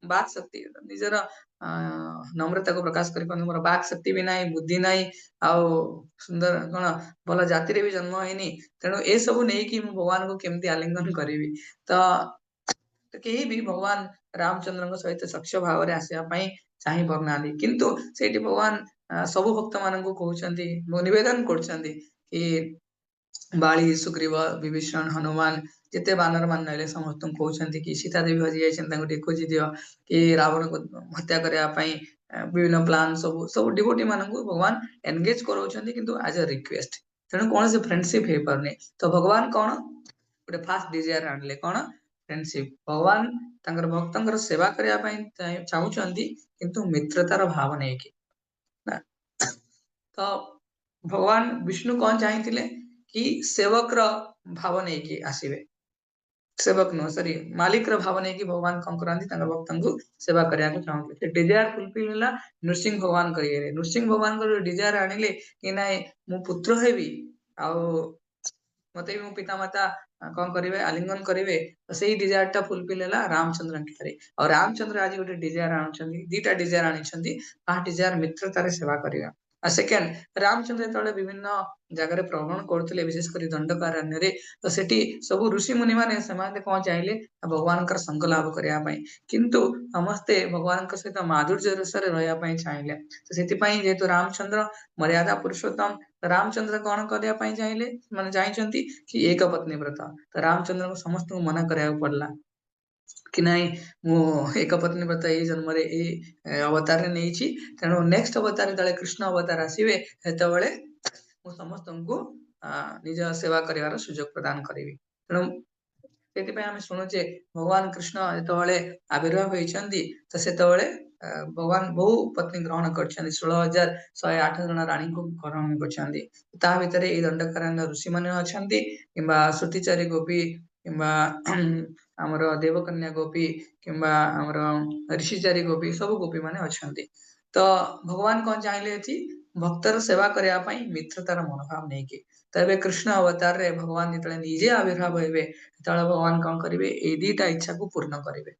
बाक शक्ति निजर नम्रता को प्रकाश करि मोर बाक शक्ति भी नाही बुद्धि नाही आ सुंदर कोन भल जाति रे भी जन्म हेनी तेणु ए सब नै कि मु भगवान को केमती आलिंगन करिवि तो केही भी भगवान रामचंद्र सहित सक्ष भाव रे आसिया पई चाहि परनाली किंतु सेठी भगवान सब भक्त मान को कहउछन्ति निवेदन करछन्ति कि बाली सुग्रीव विभीषण हनुमान जिते बानर मान नले समस्त कहउछन्ति कि सीता देवी हजि जाइछन तांको टे खोजि दियो कि रावण को हत्या करया पई विभिन्न प्लान सब सब डिवोटी मान को भगवान एंगेज करउछन्ति किंतु एज अ रिक्वेस्ट तेणु कौन से फ्रेंडशिप हे परने तो भगवान कौन गोटे फास्ट डिजायर आनले कौन फ्रेंडशिप भगवान तांकर भक्तंकर सेवा करया पई चाहुचन्ति किंतु मित्रतार भाव नै कि ना तो भगवान विष्णु कौन चाहिथिले कि सेवक र भाव नै कि आसीबे सेवक नो सॉरी मालिक र भाव नै कि भगवान कौन करंती तांकर भक्तन को सेवा करया को चाहते ते डिजायर फुलफिल होला नृसिंह भगवान करिये नृसिंह भगवान को डिजायर आनिले कि नाय मु पुत्र हेबी आ मते मो पिता माता कौन करिवे आलिंगन करिवे तो सेही डिजायर टा फुलफिल होला रामचंद्र के और रामचंद्र आज गोटे डिजायर आनुछन्ती दीटा डिजायर आनिछन्ती आ डिजायर मित्रतार सेवा करिया आ सेकंड रामचंद्र तळे विभिन्न जगह रे भ्रमण करथिले विशेष करी दंडकारण्य रे तो सेठी सब ऋषि मुनि माने समाते कोन चाहिले भगवान कर संग लाभ करिया पई किंतु समस्ते भगवान के सहित माधुर्य रस रे रहया पई चाहिले तो सेति पई जेतु रामचंद्र मर्यादा पुरुषोत्तम रामचंद्र कौन करिया पई चाहिले माने चाहिचन्ती कि एक पत्नी व्रत तो रामचंद्र को समस्त को मना करया पड़ला कि नाही मु एक पत्नी व्रत ए जन्म रे ए अवतार रे नेछि तेणु नेक्स्ट अवतार तळे कृष्ण अवतार आसीबे हेतबळे मु समस्तंकु निज सेवा करिवार सुजोग प्रदान करिवि तेणु सेति पय आमे सुनुचे भगवान कृष्ण जेतबळे आविर्भाव होइछन्ती तो सेतबळे भगवान बहु पत्नी ग्रहण करछन्ती 16108 जन रानी को ग्रहण करछन्ती ता भितरे ए दंडकारण्य ऋषि माने अछन्ती किबा श्रुतिचारी गोपी किबा हमर देवकन्या गोपी किबा हमर ऋषिचारी गोपी सब गोपी माने अछन्ती तो भगवान कोन चाहिले अछि भक्तर सेवा करया पई मित्रतार मनोभाव नै कि तबे कृष्ण अवतार रे भगवान जेतले निजे आविर्भाव हेबे तळे भगवान कोन करिवे ए दीटा इच्छा को पूर्ण करिवे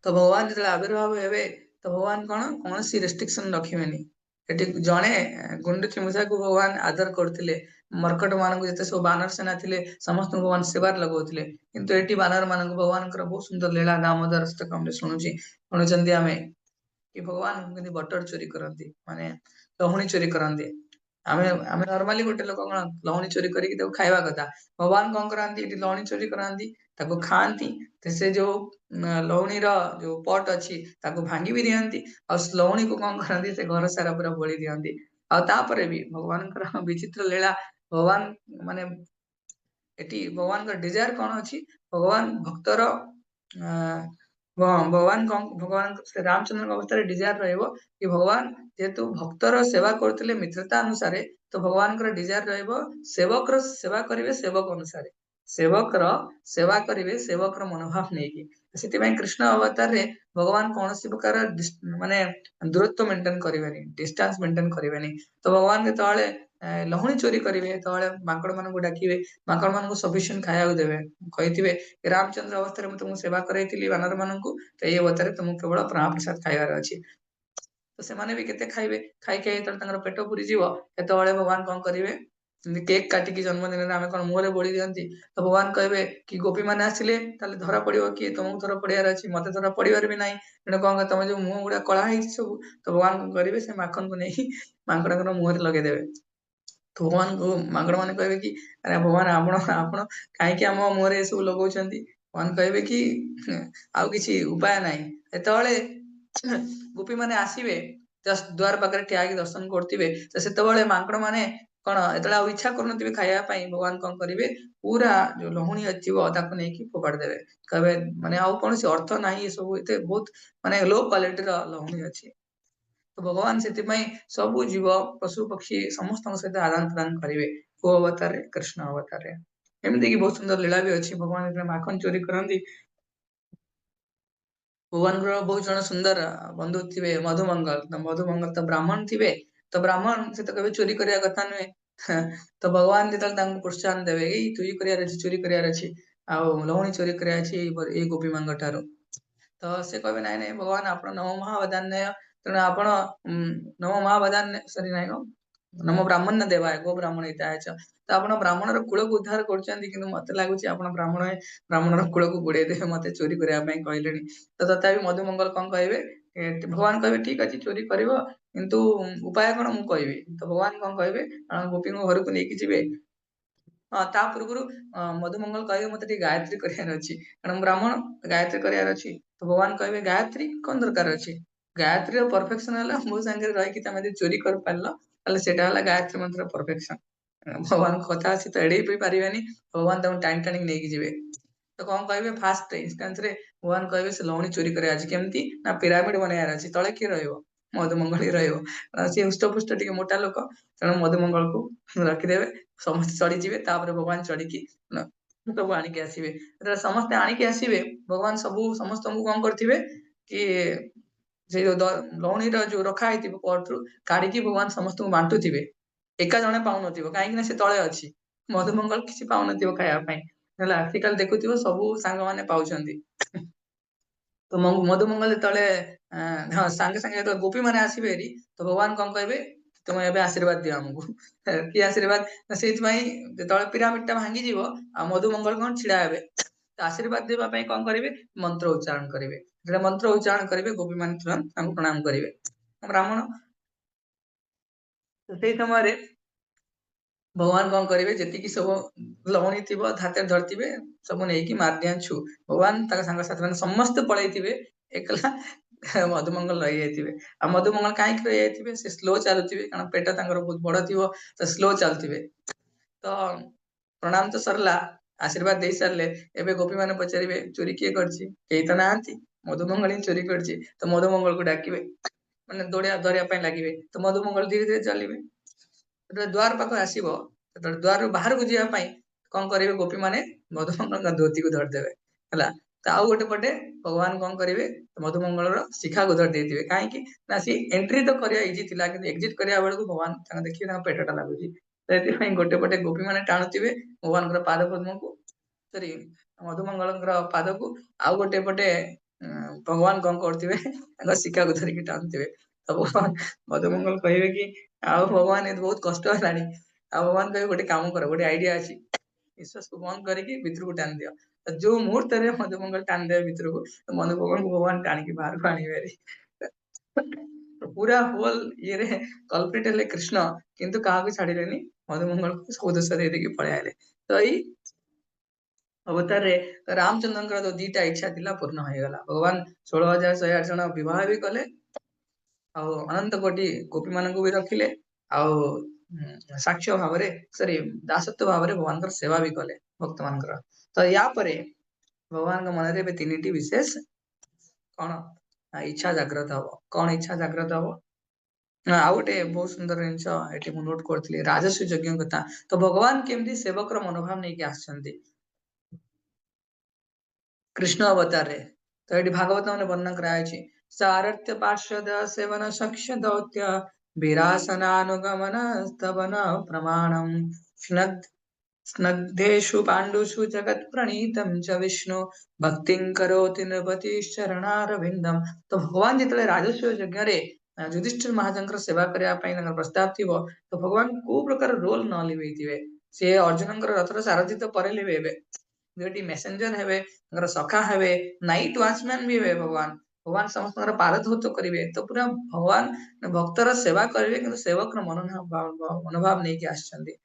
तो भगवान जेतले आविर्भाव हेबे तो भगवान कोन कोनसी रेस्ट्रिक्शन रखिबेनी एटी जणे गुंडुची मुसा को भगवान आदर करथिले मर्कट मान को जते सब बानर सेना थिले समस्त भगवान सेवार लगौथिले किंतु एटी बानर मान को भगवान कर बहुत सुंदर लीला दामोदर अष्टकम रे सुनुचंदी आमे कि भगवान केमती बटर चोरी करंती माने लहुणी चोरी करंती आमे आमे नॉर्मली गोटे लोक कोन लहुणी चोरी करी कि खाइबा कथा भगवान कोन करंती एटी लहुणी चोरी करंती ताको खांती से जो लहुणी रो जो पॉट अछि ताको भांगी भी दियंती और लहुणी को कोन करंती से घर सारा पूरा बोली दियंती आ तापरे भी भगवान कर विचित्र लीला भगवान माने एटी भगवान का डिजायर कोन अछि भगवान भक्तर भगवान श्री रामचंद्र का अवस्था डिजायर रहइबो कि भगवान जेतु भक्तर सेवा करथिले मित्रता अनुसार तो भगवान कर डिजायर रहइबो सेवक रो सेवा करिवे सेवक अनुसार सेवक रो सेवा करिवे सेवक रो मनोभाव नै कि सेति में कृष्ण अवतार रे भगवान कोनसी प्रकार माने दूरत्व मेंटेन करिवेनी डिस्टेंस मेंटेन करिवेनी तो भगवान के तळे ଲହୁଣୀ ଚୋରି କରିବେ ତଳେ ମାଙ୍କଡ ମାନଙ୍କୁ ଡାକିବେ, ମାଙ୍କଡ ମାନଙ୍କୁ ସଫିସିଏଣ୍ଟ ଖାଇବାକୁ ଦେବେ, କହିଥିବେ ରାମଚନ୍ଦ୍ର ଅବସ୍ଥାରେ ମୁଁ ତୁମକୁ ସେବା କରାଇଥିଲି ବାନର ମାନଙ୍କୁ, ତ ଏଇ ଅବସ୍ଥାରେ ତୁମକୁ କେବଳ ମହାପ୍ରସାଦ ଖାଇବାର ଅଛି। ତ ସେମାନେ ବି କେତେ ଖାଇବେ, ଖାଇ ଖାଇ ଯେତେବେଳେ ତାଙ୍କର ପେଟ ପୁରିଯିବ ସେତେବେଳେ ଭଗବାନ କଣ କରିବେ, କେକ୍ କାଟିକି ଜନ୍ମଦିନରେ ଆମେ କଣ ମୁହଁରେ ବୋଳି ଦିଅନ୍ତି, ତ ଭଗବାନ କହିବେ କି ଗୋପୀ ମାନେ ଆସିଲେ ତାହେଲେ ଧରା ପଡିବ କି ତମକୁ ଧରା ପଡିବାର ଅଛି, ମତେ ଧରା ପଡିବାର ବି ନାହିଁ, ତେଣୁ କଣ ତମେ ଯୋଉ ମୁହଁ ଗୁଡା କଳା ହେଇଛି ସବୁ, ତ ଭଗବାନ କଣ କରିବେ ସେ ମାଖନକୁ ନେଇକି ମାଙ୍କଡଙ୍କର ମୁହଁରେ ଲଗେଇଦେବେ। ତ ଭଗବାନଙ୍କୁ ମାଙ୍କଡ ମାନେ କହିବେ କି ଆରେ ଭଗବାନ ଆପଣ ଆପଣ କାହିଁକି ଆମ ମୁହଁରେ ଏସବୁ ଲଗଉଛନ୍ତି, ଭଗବାନ କହିବେ କି ଆଉ କିଛି ଉପାୟ ନାହିଁ। ଯେତେବେଳେ ଗୋପୀ ମାନେ ଆସିବେ ଜଷ୍ଟ ଦ୍ୱାର ପାଖରେ ଠିଆ ହେଇକି ଦର୍ଶନ କରୁଥିବେ, ତ ସେତେବେଳେ ମାଙ୍କଡ ମାନେ କଣ ଯେତେବେଳେ ଆଉ ଇଚ୍ଛା କରୁନଥିବେ ଖାଇବା ପାଇଁ, ଭଗବାନ କଣ କରିବେ ପୁରା ଯୋଉ ଲହୁଣୀ ଥିବ ତାକୁ ନେଇକି ଫୋପାଡି ଦେବେ, କହିବେ ମାନେ ଆଉ କୌଣସି ଅର୍ଥ ନାହିଁ, ଏସବୁ ଏତେ ବହୁତ ମାନେ ଲୋ କ୍ୱାଲିଟିର ଲହୁଣୀ ଅଛି। ତ ଭଗବାନ ସେଥିପାଇଁ ସବୁ ଜୀବ ପଶୁ ପକ୍ଷୀ ସମସ୍ତଙ୍କ ସହିତ ଆଦାନ ପ୍ରଦାନ କରିବେ, କୋଉ ଅବତାରରେ, କୃଷ୍ଣ ଅବତାରରେ। ଏମିତି କି ବହୁତ ସୁନ୍ଦର ଲୀଳା ବି ଅଛି, ଭଗବାନ ଯେତେବେଳେ ମାଖନ ଚୋରି କରନ୍ତି, ଭଗବାନଙ୍କର ବହୁତ ଜଣ ସୁନ୍ଦର ବନ୍ଧୁ ଥିବେ ମଧୁମଙ୍ଗଳ, ତ ମଧୁମଙ୍ଗଳ ତ ବ୍ରାହ୍ମଣ ଥିବେ, ତ ବ୍ରାହ୍ମଣ ସେ ତ କେବେ ଚୋରି କରିବା କଥା ନୁହେଁ ତ ଭଗବାନ ଯେତେବେଳେ ତାଙ୍କୁ ପ୍ରୋତ୍ସାହନ ଦେବେ ଏଇ ଚୋରି କରିବାର ଅଛି, ଚୋରି କରିବାର ଅଛି, ଆଉ ଲହୁଣୀ ଚୋରି କରିବାର ଅଛି ଏଇ ଗୋପୀ ମାଙ୍କ ଠାରୁ, ତ ସେ କହିବେ ନାଇଁ ନାଇଁ ଭଗବାନ ଆପଣ ନମ ମହାବଦାନ୍ୟ, ତେଣୁ ଆପଣ ନମ ମହାବଦାନ୍ୟ ସରି ନାଇଁ ନମ ବ୍ରାହ୍ମଣ୍ୟ ଦେବାୟ ଗୋ ବ୍ରାହ୍ମଣ ହିତାୟ ଚ, ତ ଆପଣ ବ୍ରାହ୍ମଣର କୂଳକୁ ଉଦ୍ଧାର କରୁଛନ୍ତି, କିନ୍ତୁ ମତେ ଲାଗୁଛି ଆପଣ ବ୍ରାହ୍ମଣର କୂଳକୁ ବୁଡେଇ ଦେବେ, ମତେ ଚୋରି କରିବା ପାଇଁ କହିଲେଣି। ତ ତଥାପି ମଧୁମଙ୍ଗଳ କଣ କହିବେ, ଭଗବାନ କହିବେ ଠିକ ଅଛି ଚୋରି କରିବ, କିନ୍ତୁ ଉପାୟ କଣ ମୁଁ କହିବି, ତ ଭଗବାନ କଣ କହିବେ ଗୋପୀଙ୍କ ଘରକୁ ନେଇକି ଯିବେ। ତା ପୂର୍ବରୁ ମଧୁମଙ୍ଗଳ କହିବେ ମତେ ଟିକେ ଗାୟତ୍ରୀ କରିବାର ଅଛି, କାରଣ ବ୍ରାହ୍ମଣ ଗାୟତ୍ରୀ କରିବାର ଅଛି, ତ ଭଗବାନ କହିବେ ଗାୟତ୍ରୀ କଣ ଦରକାର ଅଛି, ଗାୟତ୍ରୀର ପରଫେକ୍ସନ ହେଲା ମୋ ସାଙ୍ଗରେ ରହିକି ତମେ ଯଦି ଚୋରି କରିପାରିଲ ତାହେଲେ ସେଇଟା ହେଲା ଗାୟତ୍ରୀ ମନ୍ତ୍ର ପରଫେକ୍ସନ। ଭଗବାନଙ୍କ କଥା ଅଛି ତ ଏଡେଇ ବି ପାରିବେନି, ଭଗବାନ ତାଙ୍କୁ ଟାଣି ଟାଣିକି ନେଇକି ଯିବେ। ତ କଣ କହିବେ ଫାଷ୍ଟ ଇନଷ୍ଟାନ୍ସ ରେ ଭଗବାନ କହିବେ ସେ ଲହୁଣୀ ଚୋରି କରିବାର ଅଛି, କେମିତି ନା ପିରାମିଡ ବନେଇବାର ଅଛି, ତଳେ କିଏ ରହିବ, ମଧୁମଙ୍ଗଳ ହିଁ ରହିବ, ସେ ହୃଷ୍ଟପୁଷ୍ଟ ଟିକେ ମୋଟା ଲୋକ, ତେଣୁ ମଧୁମଙ୍ଗଳକୁ ରଖିଦେବେ, ସମସ୍ତେ ଚଢିଯିବେ, ତାପରେ ଭଗବାନ ଚଢିକି ସବୁ ଆଣିକି ଆସିବେ। ଯେତେବେଳେ ସମସ୍ତେ ଆଣିକି ଆସିବେ ଭଗବାନ ସବୁ ସମସ୍ତଙ୍କୁ କଣ କରିଥିବେ କି ସେ ଯୋଉ ଲହୁଣୀର ଯୋଉ ରଖା ହେଇଥିବ ପରଠୁ କାଢିକି ଭଗବାନ ସମସ୍ତଙ୍କୁ ବାଣ୍ଟୁଥିବେ, ଏକା ଜଣେ ପାଉନଥିବ, କାହିଁକି ନା ସେ ତଳେ ଅଛି, ମଧୁମଙ୍ଗଳ କିଛି ପାଉନଥିବ ଖାଇବା ପାଇଁ ହେଲା, ସେ ଖାଲି ଦେଖୁଥିବ ସବୁ ସାଙ୍ଗମାନେ ପାଉଛନ୍ତି। ତ ମଧୁମଙ୍ଗଳ ଯେତେବେଳେ ହଁ ସାଙ୍ଗେ ସାଙ୍ଗେ ଯେତେବେଳେ ଗୋପୀ ମାନେ ଆସିବେ ହେରି, ତ ଭଗବାନ କଣ କହିବେ ତମେ ଏବେ ଆଶୀର୍ବାଦ ଦିଅ ଆମକୁ କି ଆଶୀର୍ବାଦ, ସେଇଥିପାଇଁ ଯେତେବେଳେ ପିରାମିଡ ଟା ଭାଙ୍ଗିଯିବ ଆଉ ମଧୁମଙ୍ଗଳ କଣ ଛିଡା ହେବେ, ତ ଆଶୀର୍ବାଦ ଦେବା ପାଇଁ କଣ କରିବେ ମନ୍ତ୍ର ଉଚ୍ଚାରଣ କରିବେ, ଯେତେବେଳେ ମନ୍ତ୍ର ଉଚ୍ଚାରଣ କରିବେ ଗୋପୀ ମାନେ ତୁରନ୍ତ ତାଙ୍କୁ ପ୍ରଣାମ କରିବେ। ବ୍ରାହ୍ମଣ ସେଇ ସମୟରେ ଭଗବାନ କଣ କରିବେ ଯେତିକି ସବୁ ଲହୁଣୀ ଥିବ ହାତରେ ଧରିଥିବେ ସବୁ ନେଇକି ମାରିଦିଆଛୁ, ଭଗବାନ ତାଙ୍କ ସାଙ୍ଗସାଥି ମାନେ ସମସ୍ତେ ପଳେଇଥିବେ, ଏକଲା ମଧୁମଙ୍ଗଳ ରହିଯାଇଥିବେ। ଆଉ ମଧୁମଙ୍ଗଳ କାହିଁକି ରହିଯାଇଥିବେ, ସେ ସ୍ଲୋ ଚାଲୁଥିବେ, କାରଣ ପେଟ ତାଙ୍କର ବହୁତ ବଡ ଥିବ, ତ ସ୍ଲୋ ଚାଲୁଥିବେ। ତ ପ୍ରଣାମ ତ ସରିଲା, ଆଶୀର୍ବାଦ ଦେଇ ସାରିଲେ, ଏବେ ଗୋପୀ ମାନେ ପଚାରିବେ ଚୋରି କିଏ କରିଛି, କେହି ତ ନାହାନ୍ତି, ମଧୁମଙ୍ଗଳ ହିଁ ଚୋରି କରିଛି, ତ ମଧୁମଙ୍ଗଳକୁ ଡାକିବେ, ମାନେ ଧରିବା ପାଇଁ ଲାଗିବେ, ତ ମଧୁମଙ୍ଗଳ ଧୀରେ ଧୀରେ ଚାଲିବେ, ଯେତେବେଳେ ଦ୍ୱାର ପାଖକୁ ଆସିବ, ଯେତେବେଳେ ଦ୍ୱାରରୁ ବାହାରକୁ ଯିବା ପାଇଁ କଣ କରିବେ ଗୋପୀ ମାନେ ମଧୁମଙ୍ଗଳଙ୍କ ଧୋତିକୁ ଧରିଦେବେ ହେଲା, ତ ଆଉ ଗୋଟେ ପଟେ ଭଗବାନ କଣ କରିବେ ମଧୁମଙ୍ଗଳର ଶିଖାକୁ ଧରି ଦେଇଥିବେ, କାହିଁକି ନା ସିଏ ଏଣ୍ଟ୍ରି ତ କରିବା ଇଜି ଥିଲା, କିନ୍ତୁ ଏକ୍ଜିଟ କରିବା ବେଳକୁ ଭଗବାନ ତାଙ୍କ ଦେଖିବେ ତାଙ୍କ ପେଟଟା ଲାଗୁଛି, ସେଥିପାଇଁ ଗୋଟେ ପଟେ ଗୋପୀ ମାନେ ଟାଣୁଥିବେ ଭଗବାନଙ୍କର ପାଦ ପଦ୍ମକୁ, ସରି ମଧୁମଙ୍ଗଳଙ୍କର ପାଦକୁ, ଆଉ ଗୋଟେ ପଟେ ଭଗବାନ କଣ କରୁଥିବେ ତାଙ୍କ ଶିଖାକୁ ଧରିକି ଟାଣୁଥିବେ। ତ ଭଗବାନ ମଧୁମଙ୍ଗଳ କହିବେ କି ଆଉ ଭଗବାନ ଏ ବହୁତ କଷ୍ଟ ହେଲାଣି, ଆଉ ଭଗବାନ କହିବେ ଗୋଟେ କାମ କର, ଗୋଟେ ଆଇଡିଆ ଅଛି, ନିଶ୍ୱାସକୁ ବନ୍ଦ କରିକି ଭିତରକୁ ଟାଣି ଦିଅ, ତ ଯୋଉ ମୁହୂର୍ତ୍ତରେ ମଧୁମଙ୍ଗଳ ଟାଣି ଦେବେ ଭିତରକୁ, ତ ମଧୁମଙ୍ଗଳକୁ ଭଗବାନ ଟାଣିକି ବାହାରକୁ ଆଣିବେ ଭାରି। ପୁରା ହୋଲ ଇଏରେ କଲପ୍ରିଟ ହେଲେ କୃଷ୍ଣ, କିନ୍ତୁ କାହାକୁ ଛାଡିଲେନି, ମଧୁମଙ୍ଗଳକୁ ସବୁ ଦୋଷ ଦେଇକି ପଳେଇ ଆଇଲେ। ତ ଏଇ ଅବତାରରେ ରାମଚନ୍ଦ୍ରଙ୍କର ଯୋଉ ଦିଟା ଇଚ୍ଛା ଥିଲା ପୂର୍ଣ୍ଣ ହେଇଗଲା, ଭଗବାନ 16,108 ଜଣ ବିବାହ ବି କଲେ, ଆଉ ଅନନ୍ତ କୋଟି ଗୋପୀ ମାନଙ୍କୁ ବି ରଖିଲେ, ଆଉ ସାକ୍ଷ୍ୟ ଭାବରେ ସରି ଦାସତ୍ୱ ଭାବରେ ଭଗବାନଙ୍କର ସେବା ବି କଲେ ଭକ୍ତ ମାନଙ୍କର। ତ ୟା ପରେ ଭଗବାନଙ୍କ ମନରେ ଏବେ ତିନିଟି ବିଶେଷ କଣ ଇଚ୍ଛା ଜାଗ୍ରତ ହବ, କଣ ଇଚ୍ଛା ଜାଗ୍ରତ ହବ, ଆଉ ଗୋଟେ ବହୁତ ସୁନ୍ଦର ଜିନିଷ ଏଠି ମୁଁ ନୋଟ କରିଥିଲି ରାଜସ୍ୱ ଯଜ୍ଞ କଥା। ତ ଭଗବାନ କେମିତି ସେବକର ମନୋଭାବ ନେଇକି ଆସିଛନ୍ତି କୃଷ୍ଣ ଅବତାରରେ, ତ ଏଠି ଭାଗବତ ମାନେ ବର୍ଣ୍ଣନା କରାଯାଇଛି, ସାରଥ୍ୟ ପାର୍ଶ୍ୱଦ ସେବନ ସକ୍ଷ ଦୌତ୍ୟ विरासनानुगमन स्तवन प्रमाणम स्नग्धेषु पाण्डुषु जगत् प्रणीतम च विष्णु भक्तिं करोति नृपतिश्चरणारविंदम। तो भगवान जितले राजस्व यज्ञ रे युधिष्ठिर महाजनकर सेवा करिया पई नगर प्रस्ताव थिबो तो भगवान को प्रकार रोल न लिबेथिबे से अर्जुनकर रथर सारथी तो परे लिबेबे दुटी मेसेंजर हेबे नगर सखा हेबे नाइट वॉचमैन भी हेबे भगवान भगवान समस्त पारदूत करिवे तो पूरा भगवान भक्तर सेवा करिवे किंतु सेवक मनोभाव नहीं कि आछंदी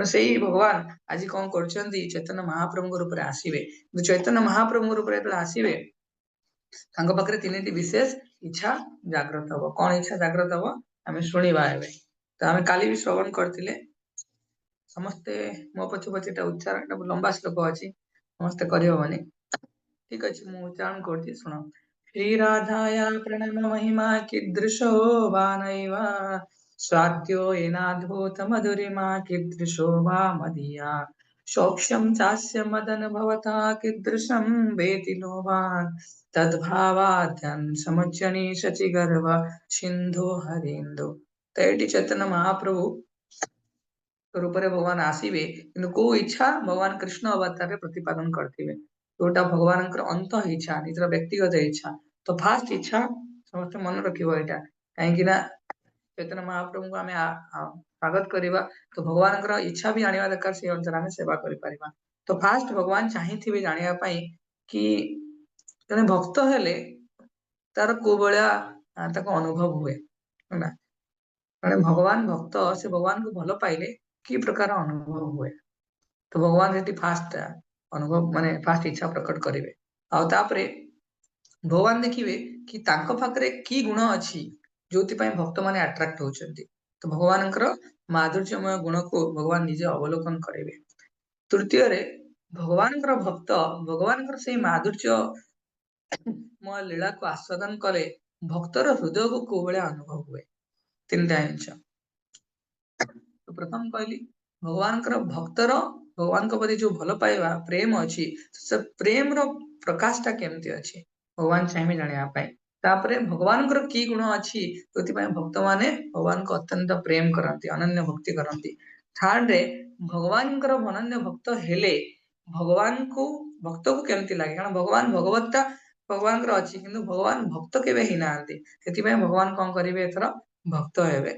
सेही भगवान आज कौन करछंदी चैतन्य महाप्रभु रूप रे आसीबे चैतन्य महाप्रभु रूप रे आसीबे तांको पाखरे तीनटी विशेष इच्छा जागृत हबो कौन इच्छा जागृत हबो आमे सुनिबा हेबे तो आमे काली भी श्रवण करथिले समस्ते मो पछ पछटा उच्चारण लंबा श्लोक अछि समस्ते करियो माने ठीक अछि मु उच्चारण करथि सुनो श्री राधाया प्रणम महिमा कीदृशो वा नैव स्वाद्यो येनाद्भुत मधुरिमा कीदृशो वा मदीया सौक्ष्यं चास्य मदन भवता कीदृशं वेति नो वा तद्भावाद्यं समज्जनि शचिगर्भ सिंधु हरिंदु तैटी चैतन्य महाप्रभु रूप रे भगवान आसीबे किंतु को इच्छा भगवान कृष्ण अवतार रे प्रतिपादन करथिबे तोटा भगवान अंत इच्छा निजर व्यक्तिगत इच्छा तो फास्ट इच्छा समस्त मन रखिबो एटा काहे कि ना चैतन्य महाप्रभु को आमे स्वागत करिबा तो भगवान इच्छा भी आनिबा दरकार से अनुसार आमे सेवा करि परिबा तो फास्ट भगवान चाहिथिबे जानिया पई कि जने भक्त हेले तार को बळिया ताको अनुभव हुए ना माने भगवान भक्त से भगवान को भलो पाइले कि प्रकार अनुभव हुए तो भगवान हेटी फास्ट अनुभव माने फास्ट इच्छा प्रकट करिवे आ तापरे भगवान देखिबे कि तांको पाखरे की गुण अछि जोति पय भक्त माने अट्रैक्ट होचंती तो भगवानकर माधुर्यमय गुण को भगवान निजे अवलोकन करिवे तृतीय रे भगवानकर भक्त भगवानकर से माधुर्य मय लीला को आस्वादन करे भक्तर हृदय को कोबळे अनुभव हुए तीन टाइम्स तो प्रथम कहली भगवानकर भक्तर भगवान को प्रति जो भलो पाइबा प्रेम अछि से प्रेम रो प्रकाशटा केमती अछि भगवान चाहिए जानिया पाए तापरे भगवानकर की गुण अछि जोति पय भक्त माने भगवान को अत्यंत प्रेम करंती अनन्य भक्ति करंती थर्ड रे भगवानकर अनन्य भक्त हेले भगवान को भक्त को केमती लागे कारण भगवान भगवत्ता भगवान कर अछि किंतु भगवान भक्त केबे ही नांती सेति पय भगवान कोन करिवे एथर भक्त हेबे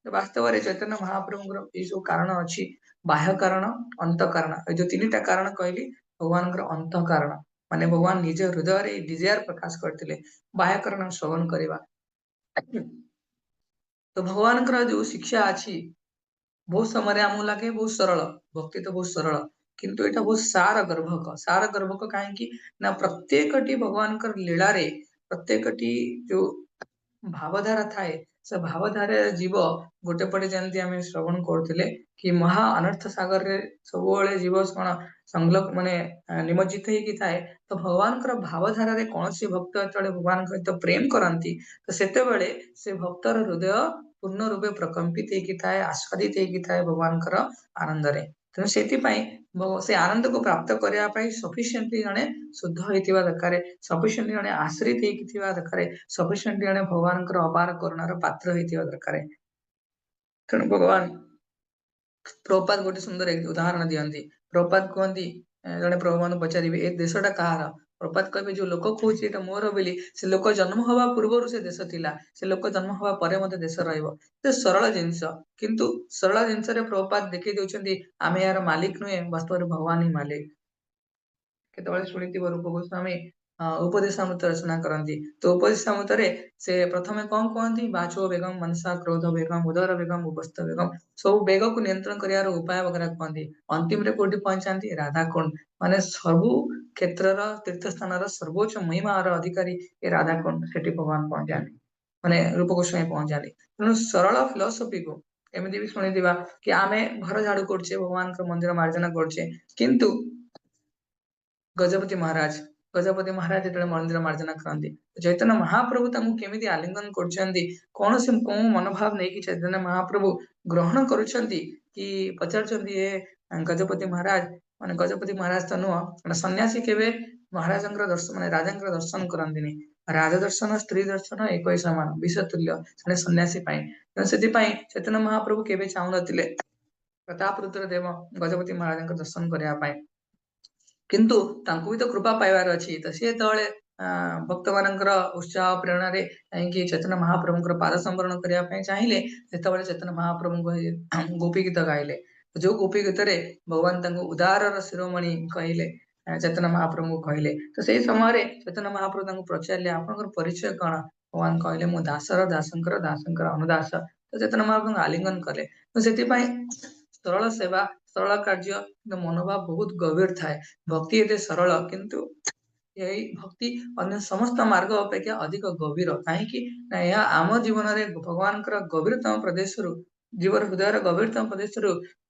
तो वास्तव रे चैतन्य महाप्रभु ये जो कारण अछि बाह्य कारण अंत कारण ए जो तीनटा कारण कहली भगवान अंत कारण माने भगवान निज हृदय रे डिजायर प्रकाश करथिले बाह्य कारण श्रवण करिवा तो भगवान जो शिक्षा अछि बहुत समय आमु लागे बहुत सरल भक्ति तो बहुत सरल किंतु एटा बहुत सार गर्भक काहे कि ना प्रत्येकटी भगवान कर लीला रे प्रत्येकटी जो भावधारा थाए से भावधारा जीव गोटे पटे जंती आमे श्रवण करथिले कि महा अनर्थ सागर रे सबोले जीव कोन संलग्न माने निमज्जित हेकी थाए तो भगवान कर भावधारा रे कोनसी भक्त तळे भगवान सहित प्रेम करंती तो सेते बेले से भक्तर हृदय पूर्ण रूपे प्रकंपित हेकी थाए आस्वादित हेकी थाए भगवान कर आनंद रे तेणु सेति पई से आनंद को प्राप्त करिया पई सफिशिएंटली जने शुद्ध होइतिबा दरकारे सफिशिएंटली जने आश्रित हेकी थिबा दरकारे सफिशिएंटली जने भगवान कर अपार करुणार पात्र होइतिबा दरकारे तेणु भगवान प्रभुपाद गोटे सुंदर एक उदाहरण दियंती प्रभुपाद कहंती जने प्रभु पचारिबे ए देशटा कहार प्रभुपाद कहबे जो लोक कहूची एटा मोर बोली से लोक जन्म हवा पूर्वरु से देश थिला से लोक जन्म हवा परे मते देश रहइबो ते सरल जिंस किंतु सरल जिंस रे प्रभुपाद देखि देउचंदी आमे यार मालिक नुए वास्तव रे भगवान ही मालिक केतबळे सुनिथिबो रूप गोस्वामी उपदेशामृत रचना करंती तो उपदेशामृत रे से प्रथमे कोन कहंती बाचो बेगम मनसा क्रोध बेगम उदर बेगम उपस्थ बेगम सब बेग को नियंत्रण करियार उपाय वगैरह कहंती अंतिम रे कोठी पहुंचांती राधा कुंड माने सबु क्षेत्रर तीर्थ स्थानर सर्वोच्च महिमार अधिकारी ए राधा कुंड सेठी भगवान पहुंचानी माने रूप गोस्वामी पहुंचानी तेणु सरल फिलोसफी को एमिति भी सुनिदिबा कि आमे घर झाड़ू करछे भगवान के मंदिर मार्जना करछे किंतु गजपति महाराज जेतले मंदिर मार्जना करंती चैतन्य महाप्रभु तामु केमिति आलिंगन करछंती कोन से को मनोभाव नै कि चैतन्य महाप्रभु ग्रहण करूछंती कि पचारछंती ए गजपति महाराज माने गजपति महाराज तनु सन्यासी केबे महाराजंकर दर्शन माने राजंकर दर्शन करंतिनी राजा दर्शन स्त्री दर्शन एक ही समान विष तुल्य जड़े सन्यासी से चैतन्य महाप्रभु केवे चाहू नथिले प्रताप रुद्र देव गजपति महाराज दर्शन करने किंतु तांकु भी तो कृपा पाइबार अच्छी तो सी तले भक्त मानकर उत्साह प्रेरणा रे कहीं चैतन्य महाप्रभुଙ୍କର पाद संवरण करने ପାଇଁ ଚାହିଁଲେ ସେତେବେଳେ चैतन्य महाप्रभु गोपी गीत गाइले जो गोपी गीत रे भगवान तांको उदार शिरोमणि कहले चैतन्य महाप्रभु कहले तो से समय चैतन्य महाप्रभु तांको पचारे आपनकर परिचय कौन भगवान कहले मु दासर दासंकर दासंकर अनुदास तो चैतन्य महाप्रभु आलिंगन कले तो से सरल सेवा सरल कार्य मनोभाव बहुत गभीर थाए भक्ति एते सरल किंतु यही भक्ति अन्य समस्त मार्ग अपेक्षा अधिक गभीर कहीं आम जीवन में भगवान गभीरतम प्रदेश जीवन हृदय गभीरतम प्रदेश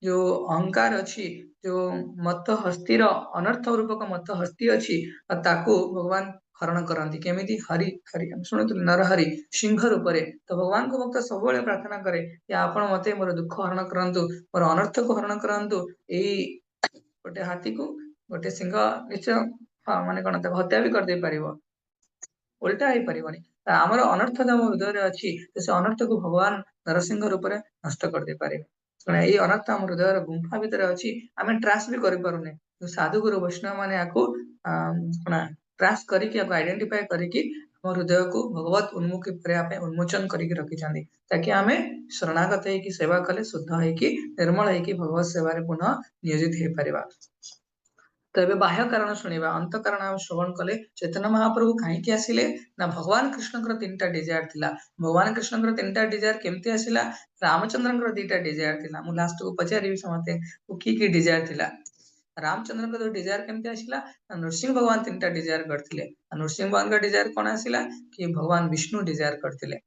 जो अहंकार अच्छी जो मत हस्तीर अनर्थ रूपक मत हस्ती अच्छी ताकू भगवान हरण करती केमी हरि हरि शुणुलु नरहरि सिंह रूप तो भगवान को भक्त सब प्रार्थना करे कि आपण मते मोर दुख हरण करंतु मोर अनर्थ को हरण करंतु एई गोटे हाथी को गोटे सिंह निश्चय हाँ माने कौन हत्या भी करदे पार उल्टा हो पारनी आमर अनर्थ जो हृदय अच्छी तो से अनर्थ को भगवान नरसिंह रूप में नष्ट करदे पारे ये अनर्थ आम हृदय गुंफा भितर अच्छी आम ट्रास भी करें साधु गुरु वैष्णव मैंने आपको ट्रास करके आइडेंटिफाई करके आम हृदय को भगवत उन्मुखी करने उन्मोचन करके रखी ताकि आम शरणागत हो सेवा कले शुद्ध हो निर्मल हो भगवत सेवार पुनः नियोजित हो पार तो ये बाह्य कारण शुणा अंत कारण आम श्रवण कले चैतन्य महाप्रभु कहीं आसिले ना भगवान कृष्ण तीन टा डिजायर थिला भगवान कृष्ण तीन टा डिजायर केमती आसिला रामचंद्र दीटा डिजायर थिला मु लास्ट को पचारि समते की डिजायर थिला रामचंद्र जो डिजायर केमती आसिला नरसिंह भगवान तीन टा डिजायर करथिले नरसिंह भगवान का डिजायर कौन आसिला कि भगवान विष्णु डिजायर करथिले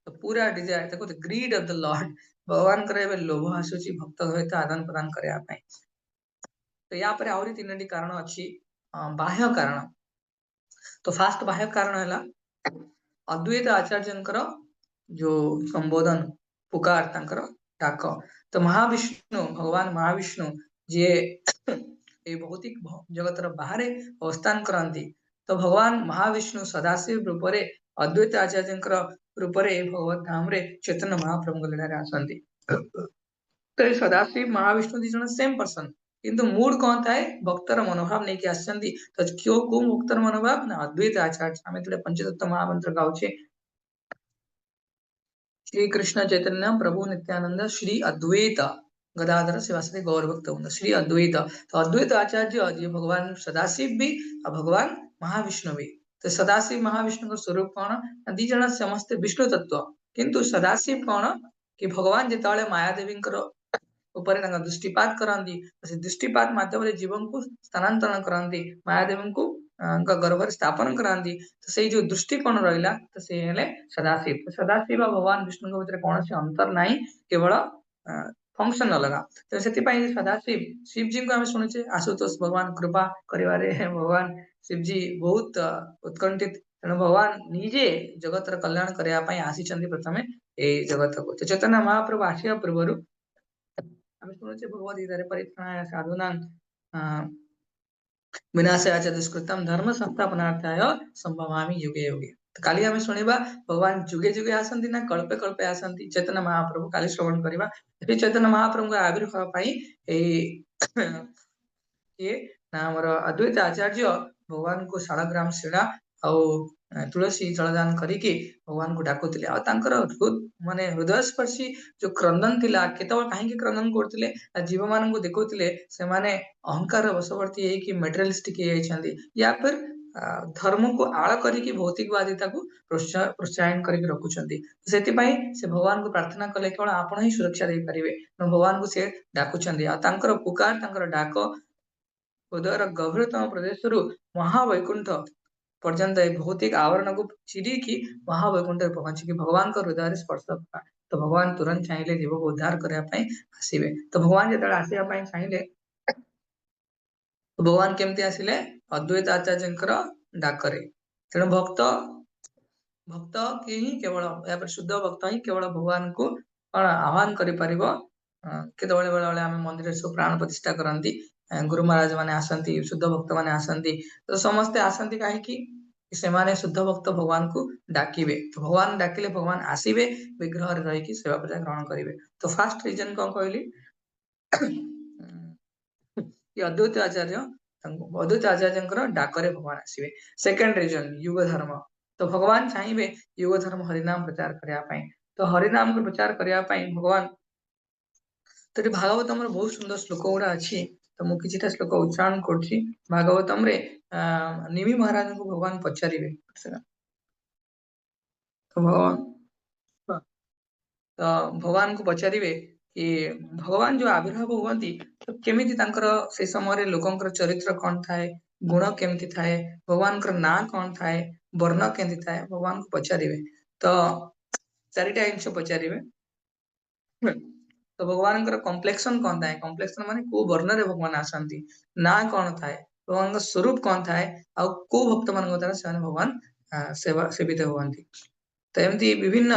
तो पूरा डिजायर देखो the greed of the lord भगवान करे लोभ आसुची भक्त सहित आदान प्रदान करया पई तो यहाँ पर आहरी तीन कारण अच्छी बाह्य कारण तो फास्ट बाह्य कारण है अद्वैत आचार्य जो संबोधन पुकार डाक तो महाविष्णु भगवान महाविष्णु जी भौतिक जगतर बाहर अवस्थान करती तो भगवान महाविष्णु सदाशिव रूप से अद्वैत आचार्य रूप से भगवत धाम रे चैतन्य महाप्रभु लीला आसती तो सदाशिव महाविष्णु दी जन सेम पर्सन किंतु मूड कौन था भक्तर मनोभाव नहीं आसती तो क्यों को भक्तर मनोभाव ना अद्वैत आचार्य आम जो पंचतत्व महामंत्र गाँचे श्री कृष्ण चैतन्य प्रभु नित्यानंद श्री अद्वैत गदाधर शिवासदि गौर भक्त श्री अद्वैत तो अद्वैत आचार्य जी भगवान सदाशिव भी और भगवान महाविष्णु भी तो सदाशिव महाविष्णु का स्वरूप कौन दी जन समस्ते विष्णु तत्व किंतु सदाशिव कौन कि भगवान जिते मायादेवी ऊपर दृष्टिपात करती से दृष्टिपात माध्यम जीवन को स्थानांतरण करती मायादेवी को गर्भ स्थापन कराती तो से जो दृष्टिकोण रहा तो सी सदाशिव तो सदाशिव भगवान विष्णु भीतर कौन से अंतर ना केवल फंक्शन अलग तो से सदाशिव शिव जी को आम शुणुचे आशुतोष भगवान कृपा करिवारे भगवान शिव जी बहुत उत्कंठित तेणु भगवान निजे जगतर कल्याण करने आसी प्रथम ये जगत को तो चैतन्य महाप्रभु आसिया पूर्व शुणुचे भगवद्गीता परित्राणाय साधूनां विनाशाय च दुष्कृतं धर्म संस्थापनार्थाय संभवामि युगे युगे तो काली आम शुणा भगवान जुगे जुगे आसती ना कल्पे कल्पे आसती चैतन्य महाप्रभु काली श्रवण करवा चैतन्य महाप्रभु आविर्भाव ये नामर अद्वैत आचार्य भगवान को शालग्राम शिला तुलसी जलदान करके भगवान को डाकुले माने हृदय स्पर्शी जो क्रंदन थिला केतबेले काहेकि क्रंदन करथिले जीव मान को देखौथिले से माने अहंकार वशवर्ती है कि मेटेरियलिस्टिक है या फिर धर्म को आड़ करके भौतिकवादिता को प्रोत्साहन करके रखुचंती से भगवान को प्रार्थना कले केवल आपण ही सुरक्षा दे पारिबे भगवान को से डाकुचंती आ तांकर पुकार तांकर डाक हृदय गभीरतम प्रदेश महावैकुंठ पर्यंत भौतिक आवरण को चिड़ी की महावैकुंठ पहुंची भगवान का हृदय स्पर्श तो भगवान तुरंत चाहिए जीव को उद्धार करने आसवे तो भगवान जो आसवाई चाहिए तो भगवान केमती आसिले अद्वैत आचार्य डाकरे तेणु भक्त भक्त की ही केवल या शुद्ध भक्त ही केवल भगवान को आह्वान कर केतबेले बेले आम मंदिर सब प्राण प्रतिष्ठा करती गुरु महाराज माने आसती शुद्ध भक्त माने आसती तो समस्ते आसती कहीं कि सेमाने शुद्ध भक्त भगवान को डाकिबे तो भगवान डाकिले भगवान आसीबे विग्रह रे रही कि सेवा पूजा ग्रहण करिवे तो फर्स्ट रीजन कोन कहली कि अद्वैत आचार्य अद्वैत आचार्यंकर डाकरे भगवान आसीबे सेकंड रीजन युग धर्म तो भगवान चाहिए युग धर्म हरिनाम प्रचार करिया पई तो हरिनाम को प्रचार करिया पई भगवान तो ये भागवतम रे बहुत सुंदर श्लोक गुड़ा अच्छी तो मु किछिटा श्लोक उच्चारण करछि भागवतम रे निमि महाराज को भगवान पचारिबे तो भगवान को पचारिबे कि भगवान जो आविर्भाव हुअंती तो केमिति तांकर से समय रे लोकंकर चरित्र कोन थाए गुण केमिति थाए भगवान कर ना कोन थाए वर्ण केमिति थाए भगवान को पचारिबे तो चारिटा इंच पचारिबे तो भगवान कॉम्प्लेक्शन कौन थाए कॉम्प्लेक्शन माने को वर्ण रे भगवान आसंती ना कौन थाए भगवान का स्वरूप कौन थाए आ को भक्त मान द्वारा से भगवान सेवा सेवित हुअंती तो एमती विभिन्न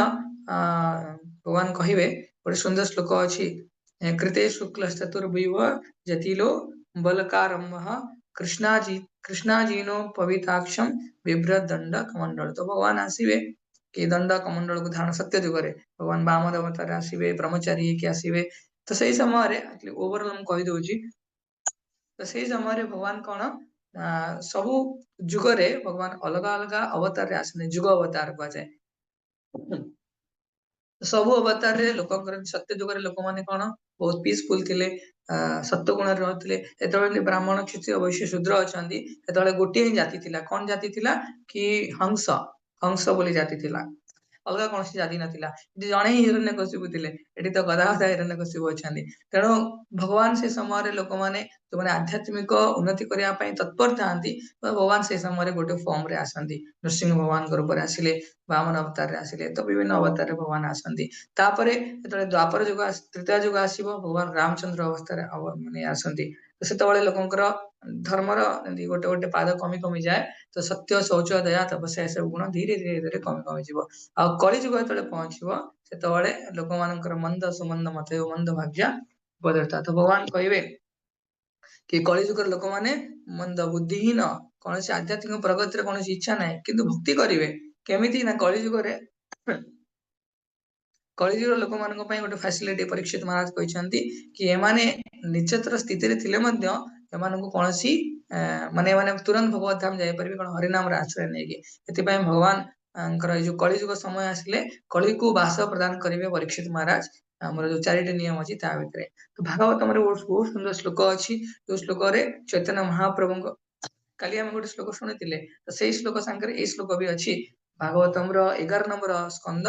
भगवान कहिबे गोटे सुंदर श्लोक अछि कृते शुक्ल चतुर्भुव जतिलो बलकारम्भ कृष्णाजीनो पविताक्षम बिभ्रत दंड कमंडल तो भगवान आसीबे कि दंड कमंडल को धारण सत्य जुगरे भगवान वामदेव अवतार आसीबे ब्रह्मचारी के आसीबे तो सही समय रे ओवरऑल हम कहि दोछि तो सही समय रे भगवान कोन सबु जुगरे भगवान अलग अलग अवतार रे आसने जुग अवतार को जाए सब अवतार रे लोकंकर सत्य जुगरे लोक माने कोन बहुत पीसफुल थिले सत्य गुण रे रहथिले एतबे ब्राह्मण क्षत्रिय वैश्य शूद्र अछंती एतबे गोटे ही जाति थिला कोन जाति थिला कि हंस हंस बोली जाति थिला अलग कौन जाति नथिला जणे ही हिरण्यकशिपु थिले एठी तो गधा गधा हिरण्यकशिपु अछंती तेणु भगवान से समय रे लोक माने जो माने आध्यात्मिक उन्नति करिया पई तत्पर थांती भगवान से समय रे गोटे फॉर्म रे आसंती नृसिंह भगवान के रूप रे आसिले वामन अवतार रे आसिले तो विभिन्न अवतार रे भगवान आसंती तापरे जेतले द्वापर युग तृतीय युग आसीबो भगवान रामचंद्र अवस्था रे माने आसंती तो सेतबळे लोकंकर धर्मर गोटे गोटे पाद कमी कमी जाए तो सत्य शौच दया तपस्या सब गुण धीरे धीरे धीरे कमी कमी जीव आ कली जुग जेतले पहुंचबो सेतबळे लोक मानकर मंद सुमंद मत मंद भाग्य बदलता तो भगवान कहिबे कि कली जुगर लोक माने मंद बुद्धिहीन कौन से आध्यात्मिक प्रगति रे कौन इच्छा नाही किंतु भक्ति करिवे केमिति ना कली जुगरे कलिजुग लोक मानक पई गोटे फैसिलिटी परीक्षित महाराज कहिसंती कि एमाने निश्चितर स्थिति रे थिले मध्य एमानकु कोनसी माने माने तुरंत भगवत धाम जाय परिबे कोन हरिनाम रे आश्रय नेकी एति पई भगवान अंकर जो कलिजुग समय आसिले कली को वास प्रदान करिवे परीक्षित महाराज हमर जो चारिटे नियम अछि ता भितरे तो भागवत हमर बहुत सुंदर श्लोक अछि जो श्लोक रे चैतन्य महाप्रभु काली हम गोटे श्लोक सुनिथिले तो सेही श्लोक संगे ए श्लोक भी अछि भागवतम रो 11 नंबर स्कंद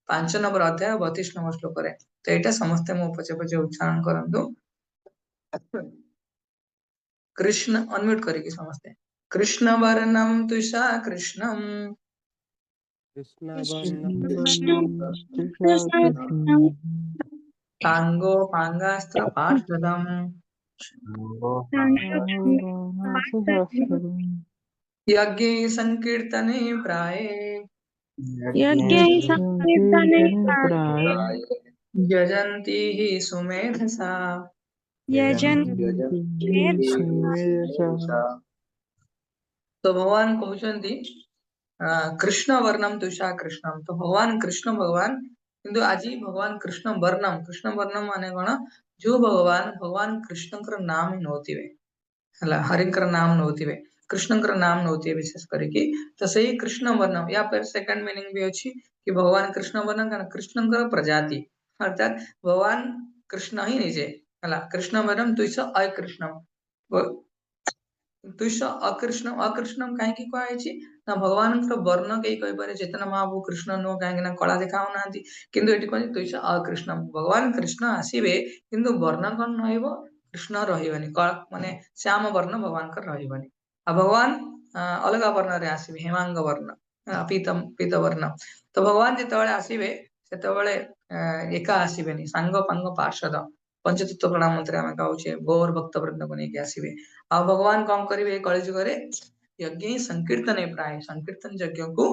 5 नंबर अध्याय 32 नंबर श्लोक रे तो एटा समस्त मो पचे पचे उच्चारण करंतु कृष्ण अनम्यूट करिके समस्त कृष्ण वर्णम तुषा कृष्णम तांगो पांगास्त्र पार्षदम यज्ञ संकीर्तने प्राये यजन्ति हि सुमेधसा तो भगवान कहउचंती कृष्ण वर्णम तुषा कृष्णम तो भगवान कृष्ण भगवान किंतु आजी भगवान कृष्ण वर्णम माने कोन जो भगवान भगवान कृष्णकर नाम नोतिवे हला हरिंकर नाम नोतिवे कृष्णकर नाम नोतिवे विशेष करके तो सही कृष्ण वर्णम या फिर सेकंड मीनिंग भी अछि कि भगवान कृष्ण वर्णम कारण कृष्णकर प्रजाति अर्थात भगवान कृष्ण ही निजे हला कृष्ण वर्णम तुइस अय कृष्णम तुष अकृष्ण अकृष्ण कहीं कहुची ना भगवान वर्ण कई कही पारे चेतन महाप्रभु कृष्ण नुह कहीं कला देखा किंतु एटी कहते तुष अकृष्ण भगवान कृष्ण आसीबे किंतु वर्ण कौन रहइबो कृष्ण रहिबनी माने श्याम वर्ण भगवान कर रहिबनी आ भगवान अलग वर्ण रे आसीबे हेमांग वर्ण पीत वर्ण तो भगवान जेतबेले आसीबे सेतबेले एका आसीबेनी सांग पांग पार्षद पंचतत्व प्रणाम मंत्र आमे कहउछे गौर भक्त वृंद को नेकी आसीबे आ भगवान कौन करिवे कलि जुगरे यज्ञ संकीर्तन प्राय संकीर्तन यज्ञ को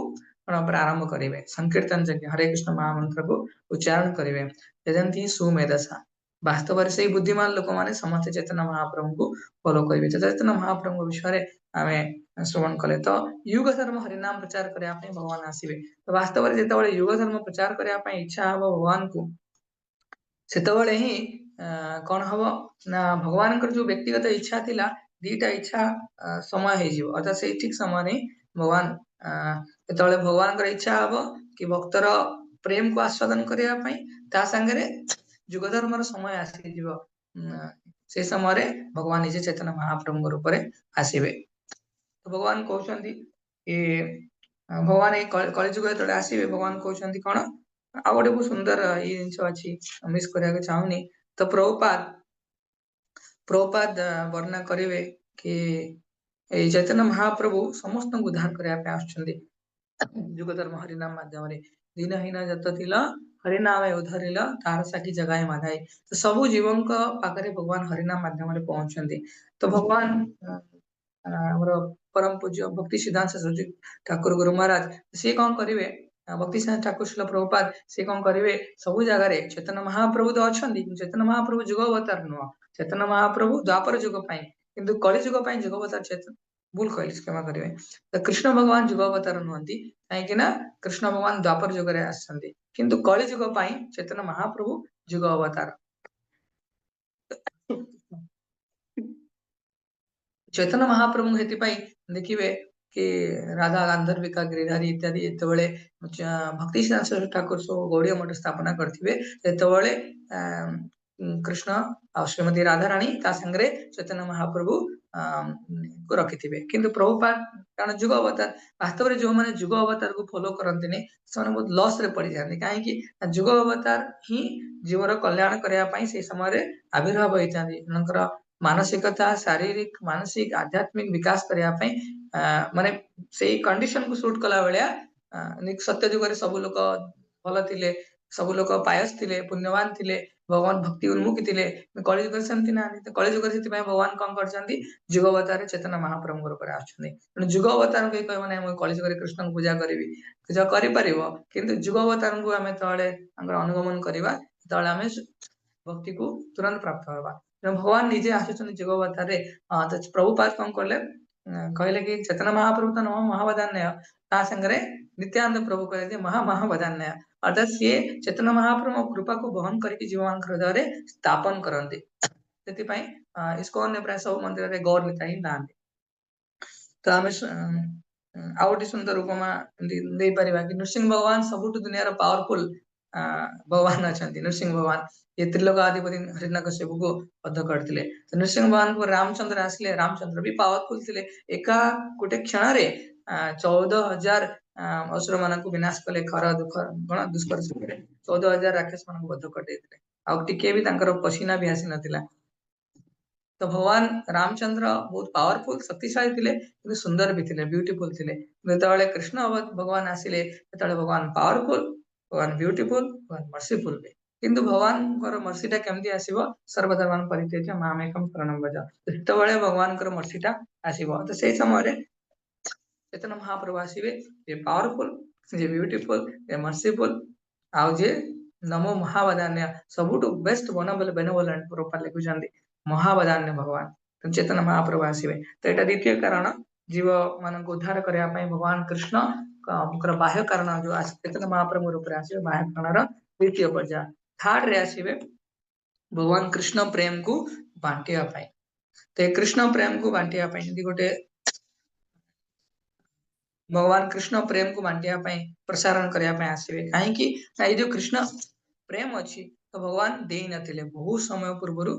प्रारंभ करिवे संकीर्तन यज्ञ हरे कृष्ण महामंत्र को उच्चारण करिवे यजंती सुमेधसा वास्तव रे सही बुद्धिमान लोक माने समस्त चेतन महाप्रभु को फॉलो करिवे चेतन महाप्रभु विषय रे आमे श्रवण कले तो युग धर्म हरिनाम प्रचार करने भगवान आसवे तो वास्तव में जो युग धर्म प्रचार करने इच्छा हम भगवान को सेतबेले ही कौन हम ना भगवान जो व्यक्तिगत इच्छा थिला दीटा इच्छा समय हो अर्थात से ठीक समय नहीं भगवान जो भगवान इच्छा हम कि भक्तर प्रेम को आस्वादन करने युग धर्म समय आसी से समय भगवान निजे चैतन्य महाप्रभु रूप में आसवे तो भगवान कहते भगवान ये कलिजुग जो आसवे भगवान कहते कौन आ गोटे बहुत सुंदर ये जिन अच्छी मिस करने चाहूनी तो प्रभुपाद वर्णना करेंगे कि चैतन्य महाप्रभु समस्त उद्धार करने युग धर्म हरिनाम माध्यम दीनहीन जत थिल हरिनाम उद्धरिल तार साकी जगाए माधाई तो सबु जीवन पाखे भगवान हरिनाम माध्यम पहुंचते तो भगवान परम पूज्य भक्ति सिद्धांत सरस्वती ठाकुर गुरु महाराज सी कौन करेंगे भक्ति सिद्धांत ठाकुर शिल प्रभुपाद सी कौन करेंगे सबु जगार चैतन्य महाप्रभु तो अच्छा चैतन्य महाप्रभु जुग अवतार नुह चैतन्य महाप्रभु द्वापर जुग किंतु कलि जुग जुग अवतार चैतन्य भूल कहली क्षमा करेंगे तो कृष्ण भगवान जुग अवतार नुहति कहीं कृष्ण भगवान द्वापर जुग आसछन्ति किंतु कलि जुग चैतन्य महाप्रभु जुग अवतार चैतन्य महाप्रभु हेतिपाई देखिए कि राधा गांधर्विका गिरिधारी इत्यादि जेतबेले भक्ति सिद्धांत ठाकुर सब गौड़ीय मठ स्थापना करथिबे जेतबेले कृष्ण और श्रीमती राधा रानी ता संगरे चैतन्य महाप्रभु को रखिथिबे किंतु प्रभुपाद कारण जुग अवतार वास्तव में जो माने जुग अवतार को फॉलो करंतिने से बहुत लॉस रे पड़ जाते कहीं जुग अवतार ही जीवर कल्याण करने पाई से समय आविर्भाव होता मानसिकता शारीरिक मानसिक आध्यात्मिक विकास करने माने से कंडीशन को सूट कला बेलिया सत्य जुग सब लोग भल थिले सब लोग पायस थिले पुण्यवान थिले भगवान भक्ति उन्मुखी थिले कलिजुग सेमती ना कलिजुग भगवान कौन कर जुग अवतार चैतन्य महाप्रभु रूप में जुग अवतार कहीं कह मैंने कलिजुग कृष्ण पूजा करी पूजा कर जुग अवतार को आम तले अनुगमन करवा आम भक्ति को तुरंत प्राप्त होगा भगवान निजे आसुच्च जुग अवतार तो प्रभुपाद कौन कले कहले कि चैतन्य महाप्रभु तो नम महावदान्य ता संगे नित्यानंद प्रभु कहले महावदान्य अर्थात सी चैतन्य महाप्रभु कृपा को बहन करके जीव मान हृदय स्थापन करते इसको प्राय सब मंदिर गौर नेता ही ना तो आम आउ गोटे सुंदर उपमा दे पारिबा कि नृसिंह भगवान सबुठ दुनिया पावरफुल भगवान अच्छा नृसिंह भगवान ये त्रिलोकाधिपति हिरण्यकश्यप को वध करते तो नृसिंह भगवान को रामचंद्र आसले रामचंद्र भी पावरफुल थे एका गोटे क्षण 14,000 असुर मान विनाश कले खर दुख गण दुष्कर 14,000 राक्षस मान वध कर पसीना भी आसी ना तो भगवान रामचंद्र बहुत पावरफुल शक्तिशाली थे सुंदर भी थे ब्यूटीफुल थे जो कृष्ण भगवान आसिले भगवान पावरफुल भगवान ब्यूटीफुल भगवान मर्सीफुल भी किंतु भगवान मर्सीटा केमती आसो सर्वधर्मान परित्यज्य मामेकं शरणं व्रज जो भगवान मर्सीटा आसो तो से समय चैतन्य महाप्रभु आसवे जे पावरफुल जे ब्यूटीफुल जे मर्सीफुल आउ जे नमो महावदान्य सबुठ बेस्ट बेनेवोलेंट प्रोफाइल लिखुଛନ୍ତି महावदान्य भगवान चैतन्य महाप्रभु आसवे तो यहाँ द्वितीय कारण जीव मान उद्धार करने भगवान कृष्ण बाह्य कारण जो चैतन्य महाप्रभु रूप में आसवे बाह्य कारण द्वितीय पर्याय थर्ड रे आसवे भगवान कृष्ण प्रेम को बांटिया तो कृष्ण प्रेम को बांटिया गोटे भगवान कृष्ण प्रेम को बांटिया प्रसारण करने आसवे कहीं जो कृष्ण प्रेम अच्छी तो भगवान दे नथिले बहुत समय पूर्व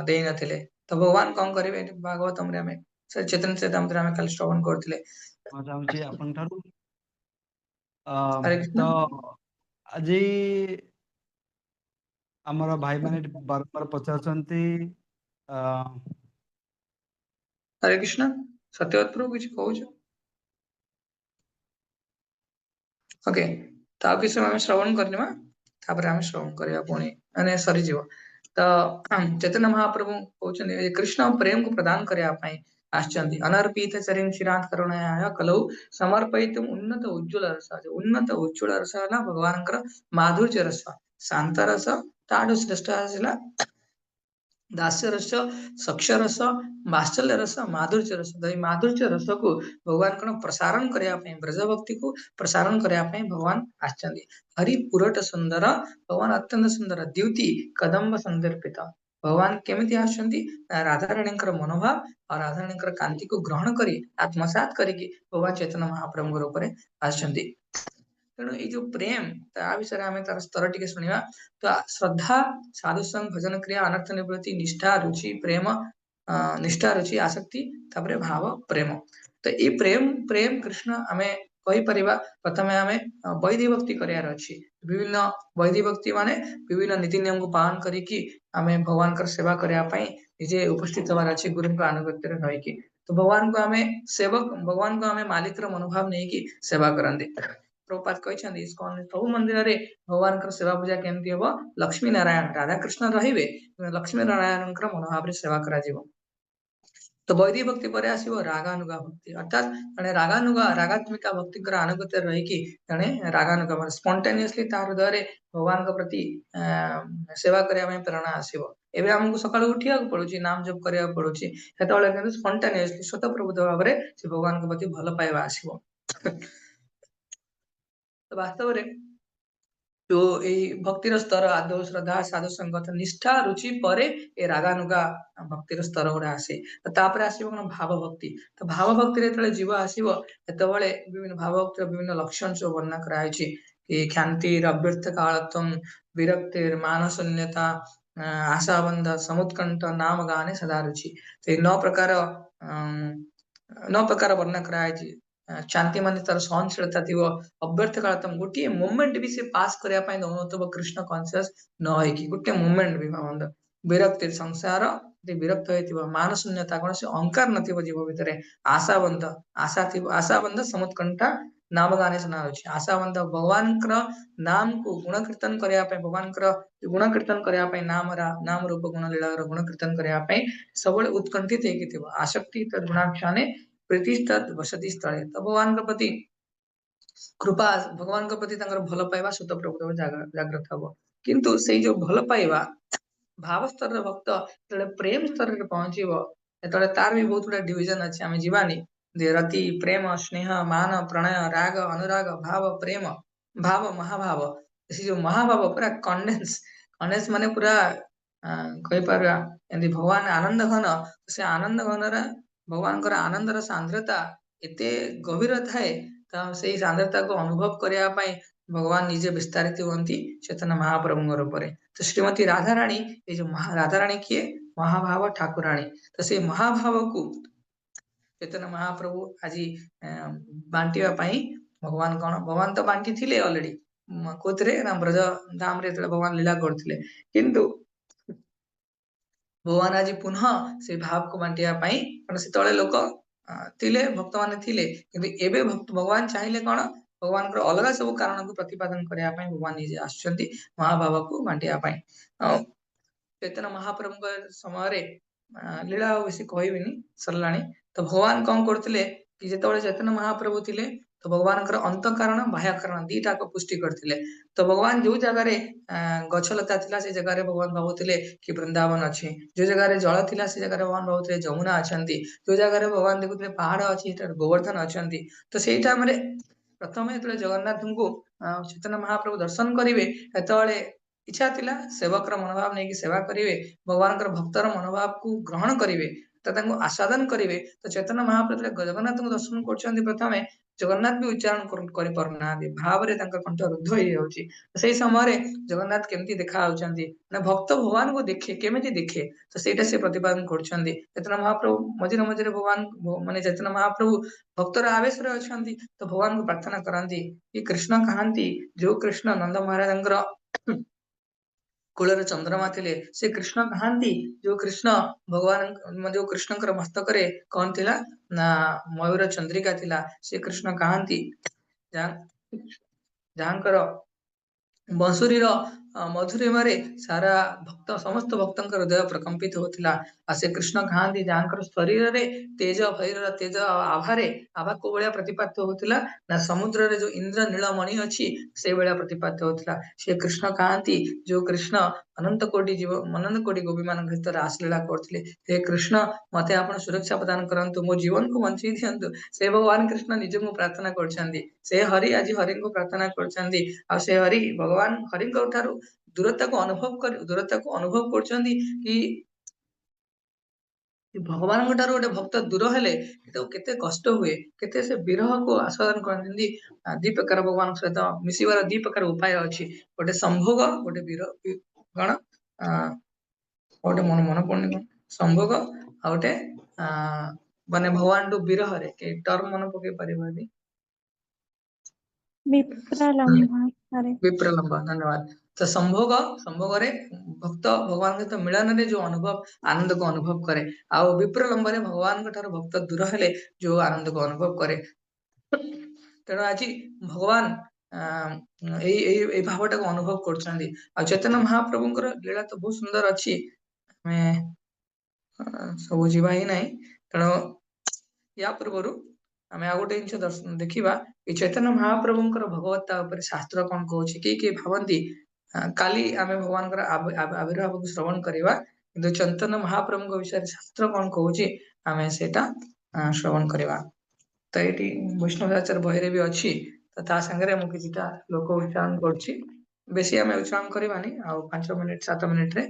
दे नथिले तो भगवान कौन करेंगे भागवतम रे हमें चैतन्य चैतामृत में कल श्रवण करथिले जाउछि आपन ठारू हरे कृष्ण तो আজি हमर भाई माने बार बार पचारछंती हरे कृष्ण सत्यवत प्रभु किछ कहूछ ओके ता किछ हम श्रवण करनिमा तापर हम श्रवण करिया पुणी माने सरी जीव तो चैतन्य महाप्रभु कहउछन कृष्ण प्रेम को प्रदान करया पई आश्चंदी अनर्पित चरिम शिरांत करुणाय कलौ समर्पयितुम उन्नत उज्ज्वल रस ना भगवान माधुर्य रस शांत रस ताडु श्रेष्ठ आसिला दास्य रस, सक्ष रस, वात्सल्य रस, माधुर्य रस। तो माधुर्य रस को भगवान कौन प्रसारण करने ब्रज भक्ति को प्रसारण करने भगवान आछंदी। हरि पुरट सुंदर भगवान अत्यंत सुंदर द्युति कदम्ब संदर्पित। भगवान केमिति आछंती राधा राणींकर मनोभाव और राधा राणींकर कांति को ग्रहण करी आत्मसात करिकी भगवान चैतन्य महाप्रभुंकर ऊपर आछंती। तेणु ये जो प्रेम ता विषय आम तार स्तर टी शुणा। तो श्रद्धा साधु संग भजन क्रिया अनर्थ निवृत्ति निष्ठा रुचि प्रेम निष्ठा रुचि आसक्ति तापरे भाव प्रेम। तो ये प्रेम प्रेम कृष्ण आम कही परिबा प्रथमे आम वैदिक भक्ति करार अच्छी विभिन्न वैदिक भक्ति माने विभिन्न नीति नियम को पालन करिकी आम भगवान कर सेवा करने निजे उपस्थित हमार अच्छी गुरु आनुगत्य रहीकि। तो भगवान को आम सेवक भगवान को आम मालिक मनोभाव नहीं कि सेवा करते। प्रभुपाद कहते इस्कॉन सब मंदिर रे भगवान कर सेवा पूजा केमती हम लक्ष्मी नारायण राधा कृष्ण रहिबे लक्ष्मी नारायण मनोभाव सेवा करा जीवो। तो वैदिक भक्ति पर आसो रागानुगा भक्ति अर्थात जड़े रागानुगा रागात्मिका भक्ति आनुगत्य रहीकि जड़े रागानुगा स्पॉन्टेनियसली तार हृदय भगवान के प्रति सेवा करने प्रेरणा आसो। एवं आमको सका उठा पड़ू नाम जप करा पड़ू से स्पॉन्टेनियसली स्वतःप्रभुत भाव में से भगवान के प्रति भल पाइबा आसो। तो वास्तव में जो भक्तिर स्तर आदौ श्रद्धा साधु संगत निष्ठा रुचि पर ए रागानुगा भक्तिर स्तर गुड़ा आसे। तापर आसो कौन भाव भक्ति। तो भाव भक्ति जो जीव आसो ये विभिन्न भाव भक्तिर विभिन्न लक्षण सब वर्णना कराई कि क्षांति अभ्यर्थ कालत्वं विरक्तिर मानशून्यता आशाबंध समुत्कंठ नाम गाने सदा रुचि। तो 9 प्रकार वर्णना कराई। शांति मान तार सहनशीलता थी अभ्यर्थ काल तुम गोटे मोमेंट भी से पास करने दौन कृष्ण कॉन्सियस न हो गोटे मोमेंट भी भावत विरक्ति संसार विरक्त हो मानशून्यता कौन से अहंकार नव जीव भितर आशाबंध आशाबंध समुत्कंठा नाम गाने सुना आशाबंध भगवान नाम को गुण कीर्तन करने भगवान गुण कीर्तन करने नाम रूप गुण लीला गुण कीर्तन करने सब उत्कंठित हो आसक्ति गुणाक्षाने प्रीतिस्तद वसति स्थले। तो भगवान के प्रति कृपा भगवान के प्रति भल पाइबा स्वतः प्रभु जागृत हम किंतु से जो भल पाइबा भाव स्तर भक्त जो प्रेम स्तर पहुंचो तार भी बहुत गुड़ा डिविजन अच्छे आम जीवानी रति प्रेम स्नेह मान प्रणय राग अनुराग भाव प्रेम भाव महाभाव से जो महाभाव पूरा कंडेंस माने पूरा कही पार भगवान आनंद घन से आनंद घन भगवान आनंदर सांद्रता एते गभीर थाए से सांद्रता को अनुभव करने भगवान निजे विस्तारित होती चैतन्य महाप्रभुंर ऊपर। तो श्रीमती राधा रानी ये जो राधा रानी किए महाभाव ठाकुराणी। तो से महाभाव को चैतन्य महाप्रभु आज बांटापी भगवान कौन भगवान तो बांटी थे अलरेडी कोथरे ना ब्रज धाम रे भगवान लीला करते किंतु भगवान आज पुनः से भाव को बांटापी कारण से तले लोक थिले भक्त मान थिले किंतु एबे भक्त भगवान चाहिए कौन भगवान अलग सब कारण को प्रतिपादन करने भगवान निजे आसुचंती महाभाव को बांटापी। चैतन्य महाप्रभु समय लीला बेसी कहबिनी सरलाणी। तो भगवान कौन करते कि जो चैतन्य महाप्रभु थे तो भगवान अंत कारण बाह्य कारण दीटा को पुष्टि करते। तो भगवान जो जगार गछलता थिला से जगह भगवान भावुले कि वृंदावन अच्छे जो जगह जल थिला से जगह भगवान भावुले जमुना अच्छा जो जगह भगवान देखुते पहाड़ अच्छी गोवर्धन अच्छा। तो से प्रथम जो जगन्नाथ को चैतन्य महाप्रभु दर्शन करेंगे ये इच्छा थिला सेवक मनोभाव नहीं कि सेवा करेंगे भगवान भक्तर मनोभाव को ग्रहण करेंगे तो आस्वादन करेंगे। तो चैतन्य महाप्रभु जगन्नाथ को दर्शन कर प्रथम जगन्नाथ भी उच्चारण कर भाव में कंठ रुद्ध हो से समय जगन्नाथ केमती देखा भक्त भगवान को देखे केमी देखे तो सहीटा से प्रतिपादन कर चैतन्य महाप्रभु मझे मझे भगवान माने चैतन्य महाप्रभु भक्तर आवेश अच्छा तो भगवान को प्रार्थना करती कि कृष्ण कहती जो कृष्ण नंद महाराज कूलर चंद्रमा थे से कृष्ण कहती जो कृष्ण भगवान जो कृष्ण मस्तक कौन थिला ना मयूर चंद्रिका थिला से कृष्ण कहती जहाँकर बंसुरी मधुरिमारे सारा भक्त समस्त भक्तंकर हृदय प्रकंपित होतिला से कृष्ण खांती जांकर शरीर रे तेज भैर तेज आभारे आभा को बळिया प्रतिपाद्य होतिला ना समुद्र रे जो इंद्र नीलमणि अछि से बळिया प्रतिपाद्य होतिला से कृष्ण खांती जो कृष्ण अनंत कोटि गोपी मान भीतर रासलीला करथिले हे कृष्ण मते आपण सुरक्षा प्रदान करंतु मो जीवन को बंची दियंतु से भगवान कृष्ण निज को प्रार्थना करछंदी से हरि आज हरि को प्रार्थना करछंदी आ से हरि भगवान हरि को ठारू दूरता को अनुभव करछंदी कि भगवान ठारू गोटे भक्त दूर हेले केते कष्ट हुए केते से विरह को आस्वादन करछंदी दी प्रकार भगवान सहित मिसिबार दी प्रकार उपाय अछि गोटे संभोग गोटे विरह गण गोटे मन पड़नी संभोग आ गोटे माने भगवान टू विरह रे के टर्म मन पके परिबानी विप्रलम्भ हरे विप्रलंब धन्यवाद तो संभोग संभोग रे भक्त भगवान के मिलन रे जो अनुभव आनंद को अनुभव करे आ विप्रलंब रे भगवान के ठार भक्त दूर हेले जो आनंद को अनुभव करे तेणु आज भगवान ए भावटा को अनुभव करछंदी आ चैतन्य महाप्रभुଙ୍କର लीला तो बहुत सुंदर अछि मैं सब जीवा ही नहीं तेणु या पूर्वरु आमे आ गोटे जिनिस दर्शन देखिबा ए चैतन्य महाप्रभुଙ୍କର भगवत्ता ऊपर शास्त्र कोन कहूछि कि भावंती काली आमे भगवानଙ୍କର आविर्भाव को श्रवण करिवा किंतु चैतन्य महाप्रभुଙ୍କ विषय शास्त्र कोन कहूछि आमे सेटा श्रवण करिवा तो ये वैष्णवाचार्य बहिरे भी अच्छी तो ता संगे मु किछिटा लोक उच्चारण करछि बेसी आमे उच्चारण करबानी आ 5 मिनिट 7 मिनिट रे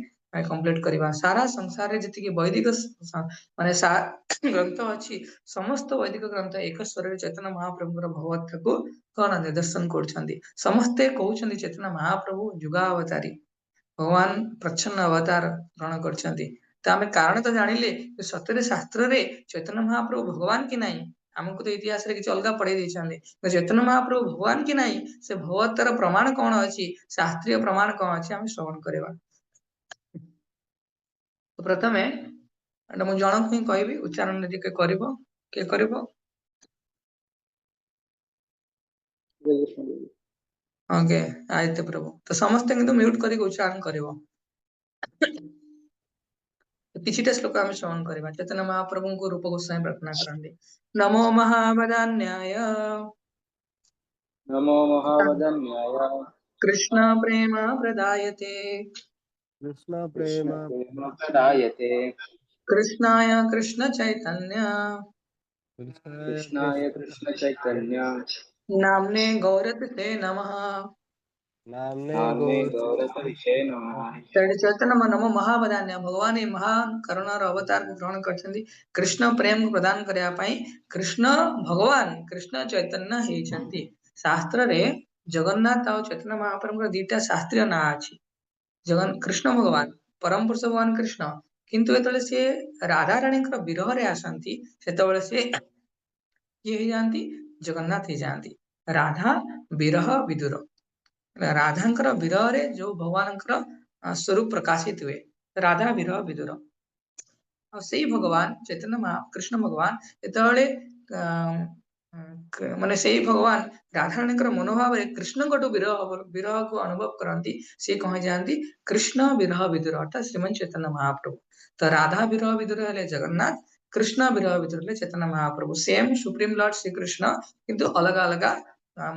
कंप्लीट करबा सारा संसार रे जति वैदिक माने ग्रंथ अछि समस्त वैदिक ग्रंथ एक स्वर रे चैतन्य महाप्रभुर भगवत्ता को कोन निदर्शन करछंदी समस्ते कहउछंदी चैतन्य महाप्रभु युगावतारी भगवान प्रच्छन्न अवतार ग्रहण करछंदी तो आमे कारण तो जानिले सत्य शास्त्र रे चैतन्य महाप्रभु भगवान की नहीं हमको तो इतिहास रे किछ अलगा पढ़े दैछंदी तो चैतन्य महाप्रभु भगवान की नहीं से भगवत्तार प्रमाण कोन अछि शास्त्रीय प्रमाण कोन अछि हम श्रवण करबा तो प्रथमे मु जनक ही कहबी उच्चारण यदि के करबो के करबो जय कृष्ण देवी ओके आदित्य प्रभु तो समस्त किंतु म्यूट करके उच्चारण करबो किछिटा श्लोक आम श्रवण करबा चैतन्य महाप्रभु को रूप गोस्वामी प्रार्थना करंदी नमो महावदान्याय नमो महावदन्याय कृष्ण प्रेम प्रदायते कृष्ण कृष्ण प्रेम प्रेम प्रदायते कृष्णाय कृष्ण चैतन्य कृष्णाय कृष्णाय कृष्ण चैतन्य नाम्ने गौरते नमः नाम्ने नाम्ने गौर गौरविषे नमः चैतन्य नमो महावदान्य भगवान ये महान करुणार अवतार को ग्रहण करछंदी कृष्ण प्रेम को प्रदान करया पई कृष्ण भगवान कृष्ण चैतन्य हेछंती शास्त्र रे जगन्नाथ और चैतन्य महाप्रभु दीटा शास्त्रीय ना अछि जगन कृष्ण भगवान परम पुरुष भगवान कृष्ण किंतु एतले से राधा रानी कर विरह रे आसंती सेतबेले से ये ही जानती जगन्नाथ ही जानती राधा विरह विदुर राधांकर विरह रे जो भगवानकर स्वरूप प्रकाशित हुए राधा विरह विदुर और सेही भगवान चैतन्य कृष्ण भगवान एतबेले माने सेही भगवान राधा रानीकर मनोभाव रे कृष्ण कटु विरह को अनुभव करंती से कहि जानती कृष्ण विरह विदुर अर्थात श्रीमन चैतन्य महाप्रभु तो राधा विरह विदुर हेले जगन्नाथ कृष्ण विरह विदुर हेले Chaitanya Mahaprabhu same supreme Lord Shri Krishna किंतु अलग अलग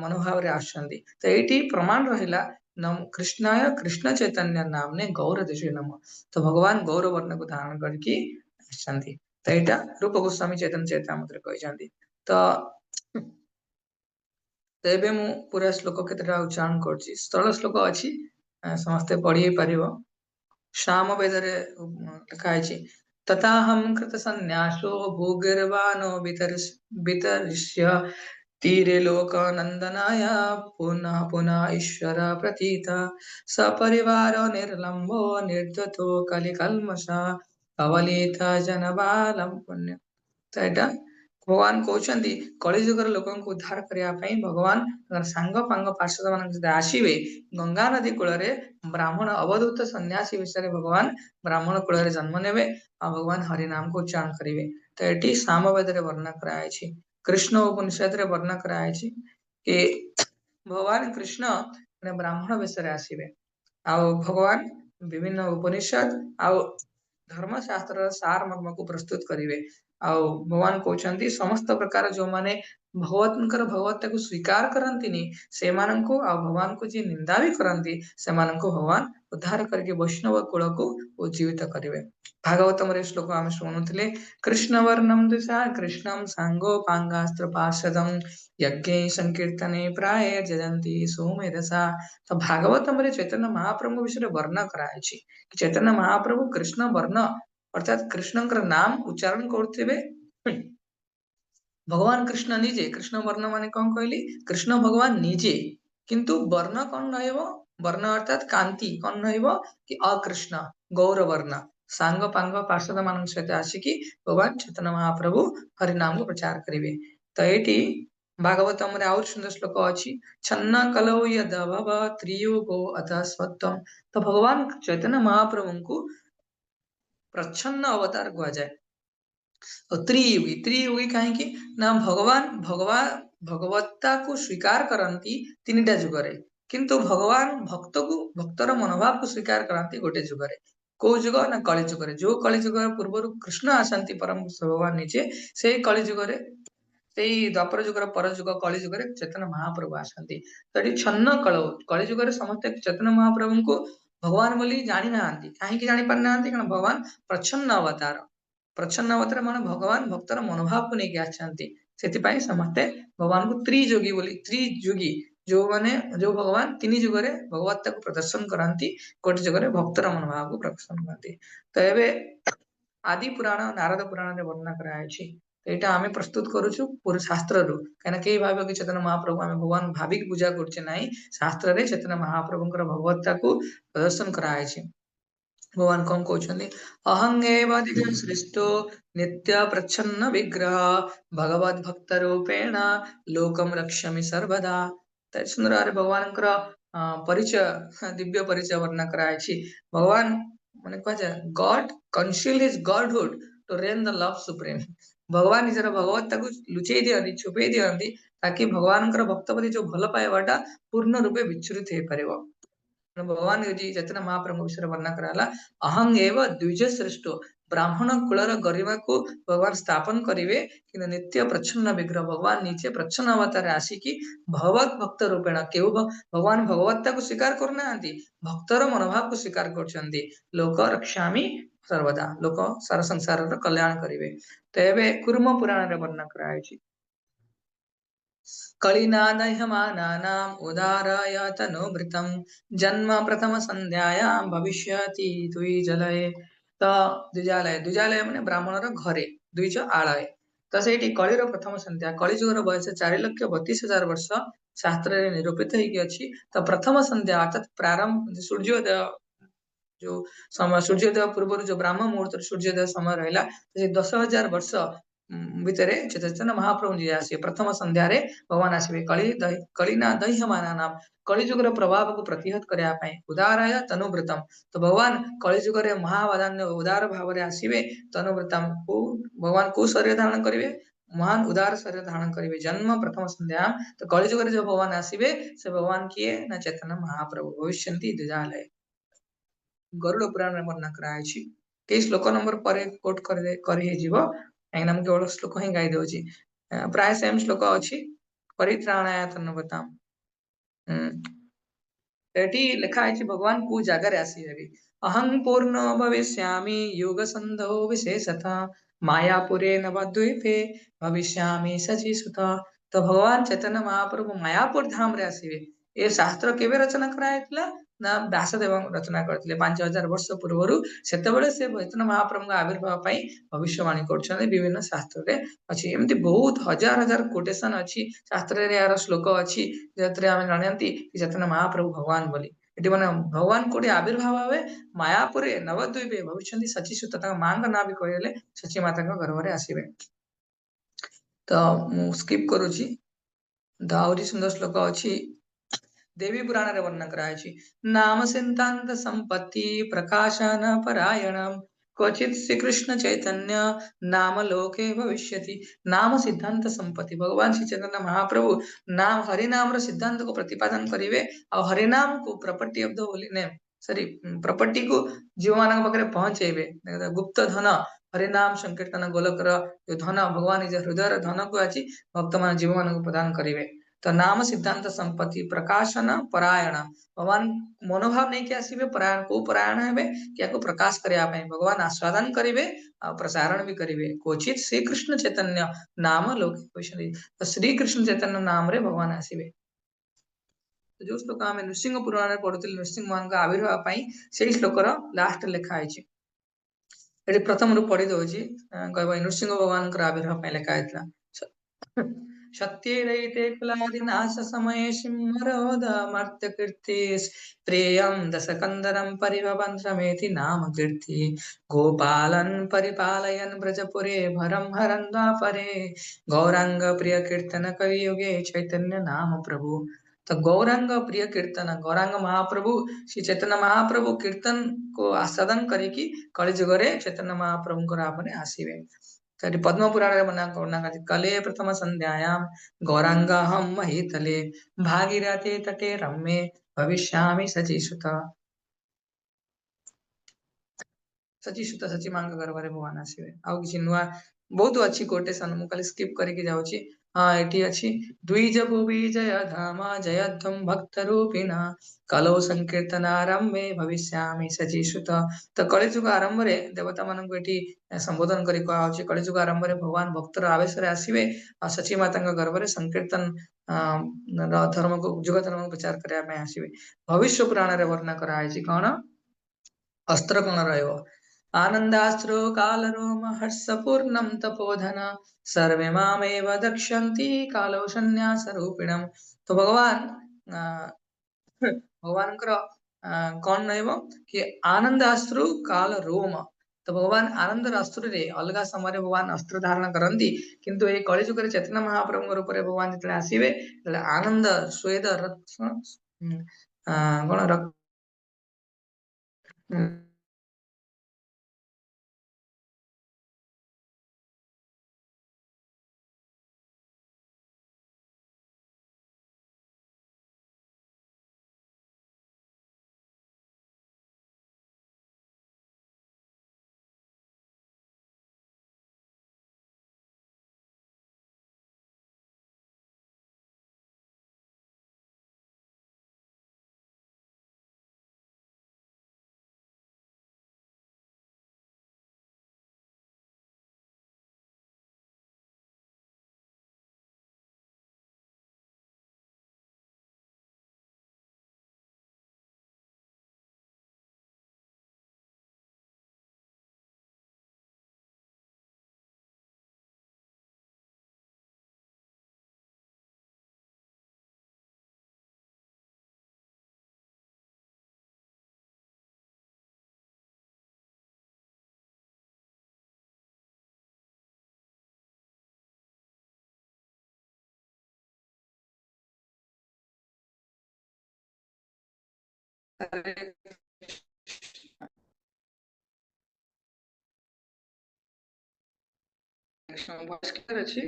मनोभाव रे आछंती तो एटी प्रमाण रहिला नम कृष्णाय कृष्ण चैतन्य नामने गौर दिशे नम तो भगवान गौर वर्ण को धारण करके आछंती तो एटा रूप गोस्वामी चैतन्य चैतामृत रे कहिसंती तो तेबे मु पूरा श्लोक केतरा उच्चारण करछि सरल श्लोक अछि समस्ते पढ़ी परिबो श्याम वेदरे लिखा अछि तथा हम कृत संन्यासो भूगिर्वाणो वितरिष्य तीरे लोकनंदनाय पुनः पुनः ईश्वर प्रतीता सपरिवार निर्लंबो निर्दतो कलिकल्मषा अवलीता जनबालम पुण्य तो एटा भगवान कहउछंदी कलि जुगर लोकन को उद्धार करिया पई भगवान सांग पांग पार्षद मान जदि आसीबे गंगा नदी कूल रे ब्राह्मण अवधूत सन्यासी विषय रे भगवान ब्राह्मण कूल रे जन्म नेबे आ भगवान हरि नाम को उच्चारण करिवे तो एटी सामवेद रे वर्णना कराय अछि कृष्ण उपनिषद रे वर्णना कराय अछि कि भगवान कृष्ण ब्राह्मण विषय रे आसीबे आउ भगवान विभिन्न उपनिषद आउ धर्मशास्त्र सार मर्म को प्रस्तुत करिवे आउ भगवान कहउछंती समस्त प्रकार जो माने भगवत्ता को स्वीकार करंतिनी से माननको आ भगवान को जी निंदा भी करंती से माननको भगवान उद्धार करके वैष्णव कुल को उज्जीवित करिवे भागवतम रे श्लोक आम शुणुथिले कृष्ण वर्णम दिशा कृष्णम सांगो पांगास्त्र पार्षदम यज्ञ संकीर्तने प्राय जयंती सोमेधसा तो भागवतम रे चैतन्य महाप्रभु विषय वर्णन करायछि चैतन्य महाप्रभु कृष्ण वर्ण अर्थात कृष्णଙ୍କର नाम उच्चारण କରୁଥିବେ भगवान कृष्ण निजे कृष्ण वर्ण माने कौन कहली कृष्ण भगवान निजे किंतु वर्ण कौन रहइबो वर्ण अर्थात कांति कौन रहइबो कि अकृष्ण गौर वर्ण सांग पांग पार्षद मान सहित आसिकी भगवान चैतन्य महाप्रभु हरि नाम को प्रचार करिवे तो एटी भागवतम रे और सुंदर श्लोक अछि छन्न कलौ यदभव त्रियुगो अतः स्वत्वम तो भगवान चैतन्य महाप्रभु को प्रच्छन्न अवतार कुआ जाए और त्रियुगी कहीं ना भगवत्ता को स्वीकार करती तीनटा जुगरे किंतु भगवान भक्तर मनोभाव को स्वीकार करती गोटे जुगरे को जुग ना कली जुगरे जो कली जुग पूर्व कृष्ण आसती परम भगवान निजे से कली जुगरे द्वापर जुगर पर जुग कली जुगरे चैतन्य महाप्रभु आसती तो ये छन्न कली जुगरे समस्त चैतन्य महाप्रभु को भगवान बोली जानी ना कहीं जानी पार ना भगवान प्रच्छन्न अवतार मान भगवान भक्तर मनोभाव को लेके आछंती सेतिपाई समस्ते भगवान को त्रियोगी बोली त्रियोगी जो माने जो भगवान तीन जुगरे भगवत्ता को प्रदर्शन करंती गोटे जुगरे भक्तर मनोभाव को प्रदर्शन करंती तो एबे आदि पुराण नारद पुराण रे वर्णना करायछि तो एटा आमे प्रस्तुत करूछु पूरे शास्त्र रु कना के भाबे कि चैतन्य महाप्रभु आमे भगवान भाविक पूजा करछे नाही शास्त्र रे चैतन्य महाप्रभुଙ୍କର भगवत्ता को प्रदर्शन करायछि भगवान कौन कहते अहं एव दिव्यं सृष्टो नित्य प्रच्छन्न विग्रह भगवद भक्त रूपेण लोकम रक्षामि सर्वदा तो सुंदर भाव भगवान परिचय दिव्य परिचय वर्णना करायछि भगवान माने कह God conceal his godhood to reign the love supreme भगवान निजर भगवत्ता को लुचेई दियंती छुपे दियंती ताकि भगवान भक्त प्रति जो भल पाइबाटा पूर्ण रूपे विच्छुरित हो पारिबो भगवान जी चैतन्य महाप्रभु विषय वर्णना कराला अहं एव द्विज श्रेष्ठ ब्राह्मण कुलर गरिमा को भगवान स्थापन करिवे कि नित्य प्रच्छन्न विग्रह भगवान नीचे प्रच्छन्न अवतार आसिकी भगवत भक्त रूपेण केउ भगवान भगवत्ता को स्वीकार करना भक्तर मनोभाव को स्वीकार करछंती लोक रक्षामि सर्वदा लोक सारा संसार कल्याण करिवे तो एबे कुर्म पुराण रे वर्णना करायछि कलिनादह्यमानानाम् उदाराय तनुभृतं जन्म प्रथम संध्यायां भविष्यति द्विजलये तो द्विजालय माने ब्राह्मणर घरे द्विज आलय तो सेठी कलिर प्रथम संध्या कलिजुगर बयस 4,32,000 वर्ष शास्त्र रे निरूपित होइकी अछि तो प्रथम संध्या अर्थात प्रारंभ सूर्योदय जो समय सूर्योदय पूर्व जो ब्राह्म मुहूर्त सूर्योदय समय रहिला 10,000 वर्ष भितरे चैतन्य महाप्रभु जी आसे प्रथम संध्या रे भगवान आसबे कलिना दह्यमाना नाम कलिजुगर प्रभाव को प्रतिहत करया पई उदाराय तनुभृतम तो भगवान कलिजुगर रे महावदान्य उदार भाव रे आसीबे तनुभृतम को भगवान को शरीर धारण करिवे महान उदार शरीर धारण करिवे जन्म प्रथम संध्या तो कलिजुगर रे जो भगवान आसीबे से भगवान किए ना चैतन्य महाप्रभु भविष्यन्ति द्विजालय गरुड़ पुराण रे वर्णना करायछि के श्लोक नंबर पर कोट करि जीवो काହିଁକିନା ମୁଁ କେବଳ ଶ୍ଲୋକ ହିଁ ଗାଇ ଦଉଛି ପ୍ରାୟ ସେମ୍ ଶ୍ଲୋକ ଅଛି ପରିତ୍ରାଣାୟ ତନ୍ମୟତାମ୍ ଏଠି ଲେଖା ହେଇଛି ଭଗବାନ କୋଉ ଜାଗାରେ ଆସିବେ ଅହଂ ପୂର୍ଣ୍ଣ ଭବିଷ୍ୟାମି ୟୁଗ ସନ୍ଧୋ ବିଶେଷତଃ ମାୟାପୁରେ ନବଦ୍ୱୀପେ ଭବିଷ୍ୟାମି ଶଚିସୁତ ତ ଭଗବାନ ଚୈତନ୍ୟ ମହାପ୍ରଭୁ ମାୟାପୁର ଧାମ ରେ ଆସିବେ ଏ ଶାସ୍ତ୍ର କେବେ ରଚନା କରାଯାଇଥିଲା ନା ବ୍ୟାସଦେବ ରଚନା କରିଥିଲେ 5,000 ବର୍ଷ ପୂର୍ବରୁ ସେତେବେଳେ ସେ ଚୈତନ୍ୟ ମହାପ୍ରଭୁଙ୍କ ଆବିର୍ଭାବ ପାଇଁ ଭବିଷ୍ୟବାଣୀ କରୁଛନ୍ତି ବିଭିନ୍ନ ଶାସ୍ତ୍ରରେ ଅଛି ଏମିତି ବହୁତ ହଜାର ହଜାର କୋଟେସନ ଅଛି ଶାସ୍ତ୍ରରେ ଏହାର ଶ୍ଲୋକ ଅଛି ଯେଉଁଥିରେ ଆମେ ଜାଣନ୍ତି ଚୈତନ୍ୟ ମହାପ୍ରଭୁ ଭଗବାନ ବୋଲି ଏଠି ମାନେ ଭଗବାନ କୋଉଠି ଆବିର୍ଭାବ ହେବେ ମାୟାପୁରେ ନବଦ୍ୱୀପେ ଭବିଷ୍ୟନ୍ତି ଶଚିସୁତ ତାଙ୍କ ମାଙ୍କ ନାଁ ବି କହିଲେ ଶଚୀ ମାତାଙ୍କ ଗର୍ଭରେ ଆସିବେ ତ ମୁଁ ସ୍କିପ୍ କରୁଛି ଆହୁରି ସୁନ୍ଦର ଶ୍ଲୋକ ଅଛି देवी पुराण रे वर्णन करायछि नाम सिद्धांत संपत्ति प्रकाशन परायणम क्वचित श्री कृष्ण चैतन्य नाम लोके भविष्यति नाम सिद्धांत संपत्ति भगवान श्री चैतन्य महाप्रभु नाम हरि नाम रो सिद्धांत को प्रतिपादन करिवे और हरि नाम को property of the holy name sorry property को जीव मान पाखे पहुंचेबे गुप्त धन हरिनाम संकीर्तन गोलकर जो धन भगवान निज हृदय धन को आज भक्त मान जीव मान प्रदान करेंगे तो नाम सिद्धांत संपत्ति प्रकाशन परायण भगवान मनोभाव नहीं कि आसबे परायण को परायण हेबे क्या को प्रकाश करया पे भगवान आस्वादन करेंगे प्रसारण भी करेंगे क्वचित श्री कृष्ण चैतन्य नाम लोके तो श्री कृष्ण चैतन्य नाम रे भगवान आसबे जो श्लोक आम नृसिंह पुराण पढ़ुले नृसिंह मान आविर्भाव से श्लोकर लास्ट लिखाई ये प्रथम रू पढ़ी दौची कह नृसिंह भगवान आविर्भाव लिखाई सत्यैते कुलादिनाश समय सिंहरोदमर्त्यकीर्तिस् प्रेयं दशकन्दरं परिभवन् समेति नाम कीर्ति गोपालन् परिपालयन् ब्रजपुरे भरं हरन् द्वापरे गौरांग प्रिय कीर्तन कलियुगे चैतन्य नाम प्रभु तो गौरांग प्रिय कीर्तन गौरांग महाप्रभु श्री चैतन्य महाप्रभु कीर्तन को आस्वादन करिकी कलिजुग रे चैतन्य महाप्रभु को आपने आसीबे पद्म पुराण वर्णना कले प्रथम संध्यायां गौरांगाहं महीतले भागीरथे तटे रम्ये भविष्यामि सचिसुत सची मांग गर्भरे भगवान आसीबे आउ किछि नुआ बहुत अच्छी कोटेशन मु खाली स्किप करके जाउची हाँ एठी अछि द्विज भुवि जय धाम जयध्वं भक्त रूपिण कलो संकीर्तन आरंभे भविष्यामि सचिसुत तो कलिजुग आरंभ रे देवता मानन को एठी संबोधन करी कहा होची कलिजुग आरंभ रे भगवान भक्तर आवेश रे आसीबे सची माता गर्भ रे संकीर्तन धर्म को जुग धर्म को प्रचार करया में आसीबे भविष्य पुराण रे वर्णना करा आइछि कोन अस्त्र कोन रहयो आनंदास्त्रो कालरोम हर्षपूर्णं तपोधन सर्वे मामेव दक्षन्ति कालो संन्यास रूपिणम तो भगवान भगवान कौन नहिबो कि आनंदास्त्रु काल रोम तो भगवान आनंद अस्त्र रे अलगा समय रे भगवान अस्त्र धारण करंती किंतु ए कलिजुग रे चैतन्य महाप्रभु रूप रे भगवान जतले आसीबे आनंद स्वेद कोन रक्त वॉइस क्लियर अछि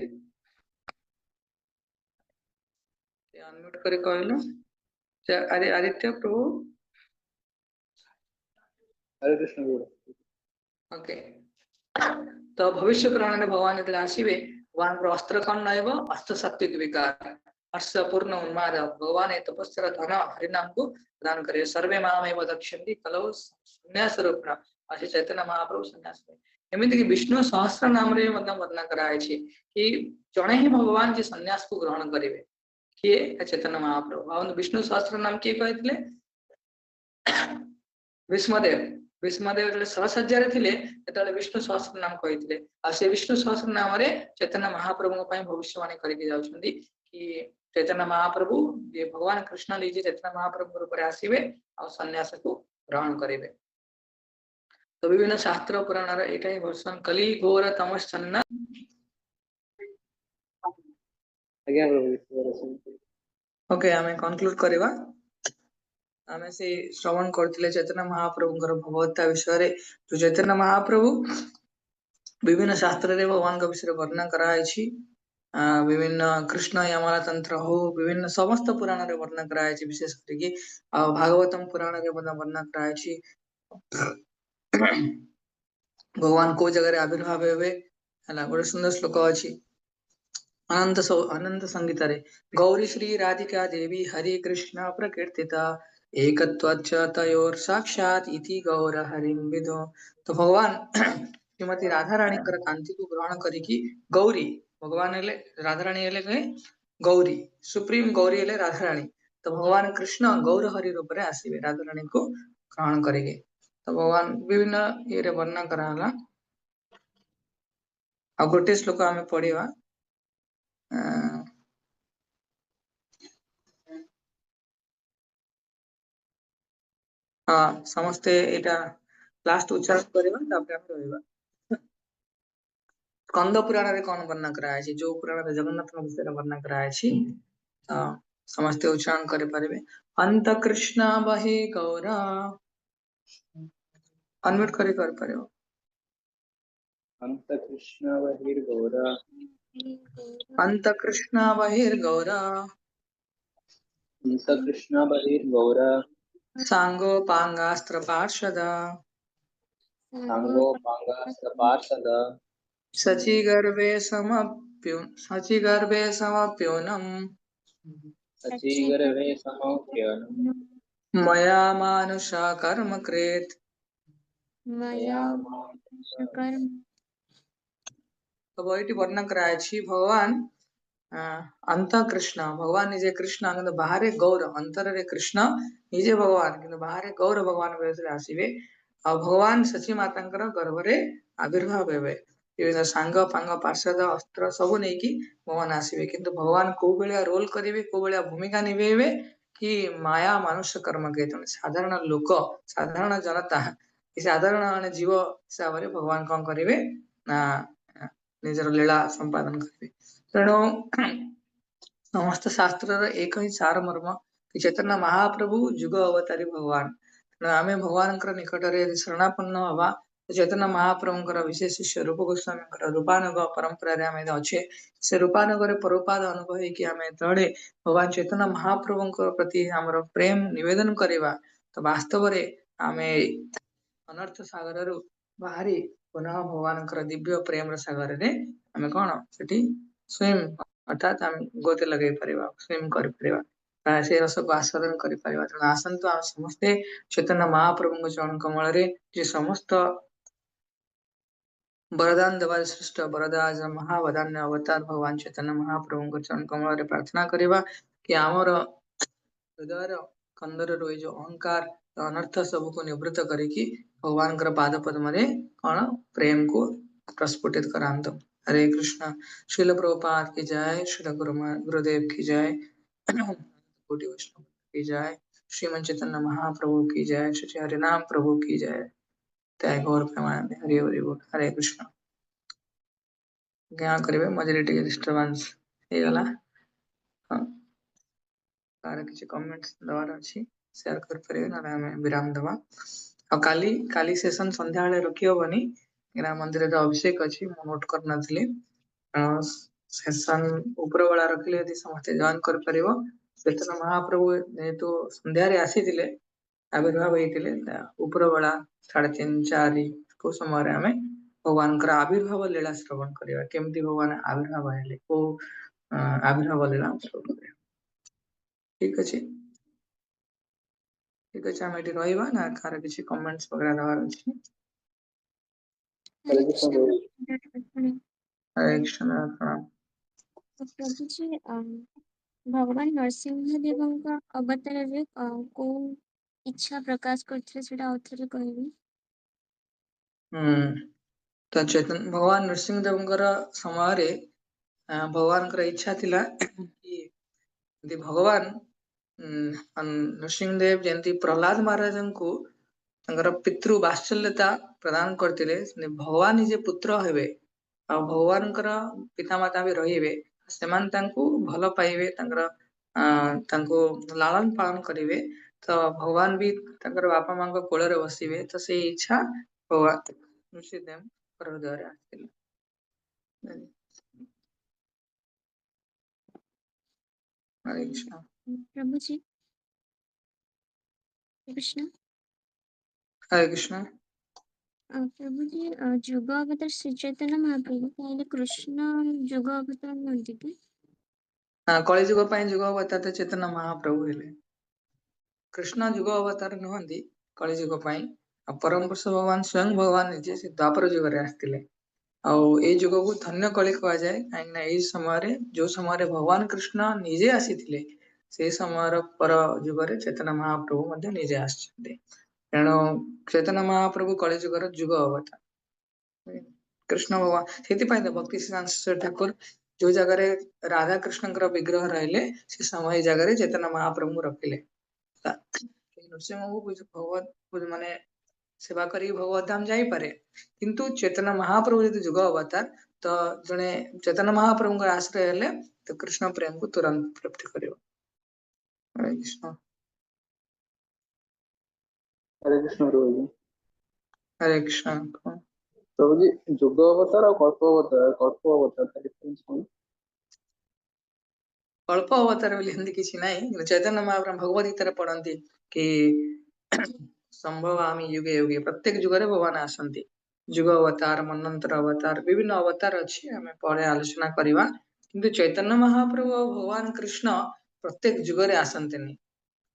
अनम्यूट करे कहलो अरे आदित्य प्रभु हरे कृष्ण गुरु ओके तो भविष्य पुराण में भगवान जतले आसीबे भगवान को अस्त्र कौन नहिबो अस्त्र सात्विक विकार हर्ष पूर्ण उन्माद भगवान तपस्या धन हरिनाम को प्रदान करे सर्वे मामेव दक्षन्ति कलो संन्यास रूपण असे चैतन्य महाप्रभु संन्यास एमिति कि विष्णु सहस्र नाम रे मतलब वर्णना कराय छै कि जणे ही भगवान जे संन्यास को ग्रहण करिवे किए चैतन्य महाप्रभु और विष्णु सहस्र नाम किए कहथिले विष्णुदेव विष्णुदेव जले सहस्रजार थिले तले विष्णु सहस्र नाम कहथिले आ से विष्णु सहस्र नाम रे चैतन्य महाप्रभु पई भविष्यवाणी करके जाउछंदी कि चैतन्य महाप्रभु ये भगवान कृष्ण लीजे चैतन्य महाप्रभु रूप रे आसीबे और संन्यास को ग्रहण करिवे तो विभिन्न शास्त्र पुराण रे एटाई वर्षन कली घोर तमस्सन्न आज्ञा प्रभु ओके हमें कंक्लूड करबा आमे से श्रवण करथिले चैतन्य महाप्रभुଙ୍କର भगवत्ता विषय रे जो चैतन्य महाप्रभु विभिन्न शास्त्र रे भगवान का विषय वर्णना करा अछि विभिन्न कृष्ण यमला तंत्र हो विभिन्न समस्त पुराण रे वर्णन करायछि विशेष करके भागवतम पुराण रे वर्णन करायछि भगवान को जगह रे आविर्भाव हेबे हला गोटे सुंदर श्लोक अछि अनंत संगीत रे गौरी श्री राधिका देवी हरे कृष्ण प्रकीर्तिता एकत्वच्च तयोर साक्षात इति गौर हरिम विदो। तो भगवान श्रीमती राधा रानी कर कांति को ग्रहण करिकी गौरी भगवान हेले राधा रानी हेले कहे गौरी सुप्रीम गौरी हेले राधा रानी। तो भगवान कृष्ण गौर हरि रूप रे आसीबे राधा रानी को ग्रहण करेंगे। तो भगवान विभिन्न ये रे वर्णन कराला आ गोटे श्लोक आमे पढ़िबा हाँ समस्ते एटा लास्ट उच्चारण करबा तापर हम रहबा स्कंद पुराण रे कौन वर्णन कराया छी जो पुराण रे जगन्नाथ विषय रे वर्णन कराया छी समस्ते उच्चारण करे परिबे अंत कृष्ण बहे गौरा अनम्यूट करे कर परिबो अंत कृष्ण बहिर्गौरा अंत कृष्ण बहिर्गौरा अंत कृष्ण बहिर्गौरा सांगो पांगास्त्र पार्षदा सांगो पांगास्त्र पार्षद सची गर्भे समप्योनम सचीगर्भे समोप्यनम् मया मानुषा कर्म कृत। मया तो वही वर्णन कराया छी भगवान अंत कृष्ण भगवान निजे कृष्ण किंतु बाहर गौर अंतर रे कृष्ण निजे भगवान किंतु बाहर गौर भगवान वेश आसीबे आ भगवान सची मातांकर गर्भ रे आविर्भाव हेबे विभिन्न सांग पांग पार्षद अस्त्र सब नहीं कि भगवान आसीबे किंतु भगवान को बेलिया रोल करिवे को बेलिया भूमिका निभेबे कि माया मनुष्य कर्म के साधारण लोक साधारण जनता साधारण जीव हिसाब रे भगवान कौन करिवे ना निजर लीला संपादन करिवे तेणु समस्त शास्त्र एक ही सार मर्म कि चैतन्य महाप्रभु जुग अवतारी भगवान तेणु आमे भगवान निकट रे शरणापन्न हवा चैतन्य महाप्रभुंकर विशेष शिष्य रूप गोस्वामी रूपानुग परंपरा रे आमे अच्छे से रूपानुग रे परोपाद अनुभव कि आमे तळे भगवान चैतन्य महाप्रभुंकर प्रति हमर प्रेम निवेदन करिवा तो वास्तव रे आमे अनर्थ सागर रु बाहरी पुनः भगवान दिव्य प्रेम सागर रे आमे कोन सेठी स्वयं अर्थात आम गोते लगे परिवा स्वयं कर परिवा से रस को आस्वादन कर परिवा तेणु आसंतु आम समस्ते चैतन्य महाप्रभु चरण कमल रे जे समस्त वरदान देवा श्रेष्ठ वरदाज महावदान्य अवतार भगवान चैतन्य महाप्रभु चरण कमल रे प्रार्थना करिवा कि आमर हृदय कंदर रही जो अहंकार अनर्थ सब को निवृत्त करिकी भगवान पाद पद्म रे कौन प्रेम को प्रस्फुटित करांत। हरे कृष्ण श्रील प्रभुपाद की जय श्रील गुरुदेव की जय कोटि वैष्णव की जय श्रीमन चैतन्य महाप्रभु की जय श्री हरिनाम प्रभु की जय त्याग गौर प्रेमानंद हरि हरि बोल। हरे कृष्ण क्या करिवे मझे टिके डिस्टर्बेंस हे गला कार किछि कमेंट्स दवार अछि शेयर कर परिवे ना हमें विराम दवा और काली सेशन संध्या बेले रखी होबनी राम मंदिर रे अभिषेक अछि मु नोट कर नथली सेशन ऊपर वाला रखले यदि समस्त जॉइन कर परिवो चैतन्य महाप्रभु जेहेतु संध्या रे आसीथिले आविर्भाव होइथिले ऊपर वाला 3:30 4 को समय रे हमें भगवान कर आविर्भाव लीला श्रवण करिवा केमती भगवान आविर्भाव हेले को आविर्भाव लीला श्रवण करिवा ठीक अछि हम एठी रहइबा ना कार किछि कमेंट्स वगैरह दवार अछि हरे कृष्ण प्रभु हरे कृष्ण प्रणाम। तो प्रभु जी भगवान नरसिंह देवଙ୍କ अवताରରେ କୋଉ ଇଚ୍ଛା ପ୍ରକାଶ କରିଥିଲେ ସେଟା ଆଉଥରେ କହିବି। तो चैतन्य भगवान नरसिंह देवଙ୍କର ସମୟରେ भगवानଙ୍କର इच्छा थिला कि यदि भगवान नरसिंह देव जयंती प्रहलाद महाराज को पितृ वात्सल्यता प्रदान करते भगवान निजे पुत्र हेबे आ भगवान पितामाता भी रहिबे सेमान तांको भल पाइबे लालन पालन करिवे तो भगवान भी बापा माँ कोल रे बसिबे तो से इच्छा भगवान नरसिंह देव हृदय रे आसिला। हरे कृष्ण। प्रभु जी कृष्ण हरे कृष्ण। प्रभु जी जुग अवतार श्री चैतन्य महाप्रभु ताहले कृष्ण जुग अवतार नहंती कि हाँ, कलिजुग ପାଇଁ ଯୁଗ ଅବତାର ତ ଚୈତନ୍ୟ ମହାପ୍ରଭୁ ହେଲେ। କୃଷ୍ଣ ଯୁଗ ଅବତାର ନୁହନ୍ତି କଳିଯୁଗ ପାଇଁ। ଆଉ ପରମ ପୁରୁଷ ଭଗବାନ ସ୍ୱୟଂ ଭଗବାନ ନିଜେ ସେ ଦ୍ୱାପର ଯୁଗରେ ଆସିଥିଲେ। ଆଉ ଏଇ ଯୁଗକୁ ଧନ୍ୟ କଳି କୁହାଯାଏ କାହିଁକି ନା ଏଇ ସମୟରେ ଯୋଉ ସମୟରେ ଭଗବାନ କୃଷ୍ଣ ନିଜେ ଆସିଥିଲେ ସେଇ ସମୟର ପର ଯୁଗରେ ଚୈତନ୍ୟ ମହାପ୍ରଭୁ ମଧ୍ୟ ନିଜେ ଆସିଛନ୍ତି। ତେଣୁ ଚୈତନ୍ୟ ମହାପ୍ରଭୁ କଳିଯୁଗର ଯୁଗ ଅବତାର। କୃଷ୍ଣ ଭଗବାନ ସେଥିପାଇଁ ତ ଭକ୍ତି ସିଦ୍ଧାନ୍ତ ଠାକୁର ଯୋଉ ଜାଗାରେ ରାଧା କୃଷ୍ଣଙ୍କର ବିଗ୍ରହ ରହିଲେ ସେ ସମୟ ଏଇ ଜାଗାରେ ଚୈତନ୍ୟ ମହାପ୍ରଭୁଙ୍କୁ ରଖିଲେ। ନୃସିଂହକୁ ଭଗବତ ମାନେ ସେବା କରିକି ଭଗବତ ଧାମ ଯାଇପାରେ କିନ୍ତୁ ଚୈତନ୍ୟ ମହାପ୍ରଭୁ ଯଦି ଯୁଗ ଅବତାର ତ ଜଣେ ଚୈତନ୍ୟ ମହାପ୍ରଭୁଙ୍କ ଆଶ୍ରୟ ହେଲେ ତ କୃଷ୍ଣ ପ୍ରେମକୁ ତୁରନ୍ତ ପ୍ରାପ୍ତି କରିବ। ହରେ କୃଷ୍ଣ। हरे कृष्ण प्रभु जी। हरे कृष्ण। प्रभु जी युग अवतार और कल्प अवतार का डिफरेंस कौन? कल्प अवतार बोली हिंदी किसी नहीं चैतन्य महाप्रभु भगवत गीताରେ ପଢନ୍ତି कि संभवामि युगे युगे प्रत्येक जुगरे भगवान आसନ୍ତି। ଯୁଗ ଅବତାର ମନ୍ୱନ୍ତର ଅବତାର ବିଭିନ୍ନ ଅବତାର ଅଛି ଆମେ ପରେ ଆଲୋଚନା କରିବା କିନ୍ତୁ ଚୈତନ୍ୟ ମହାପ୍ରଭୁ ଆଉ ଭଗବାନ କୃଷ୍ଣ ପ୍ରତ୍ୟେକ ଯୁଗରେ ଆସନ୍ତିନି।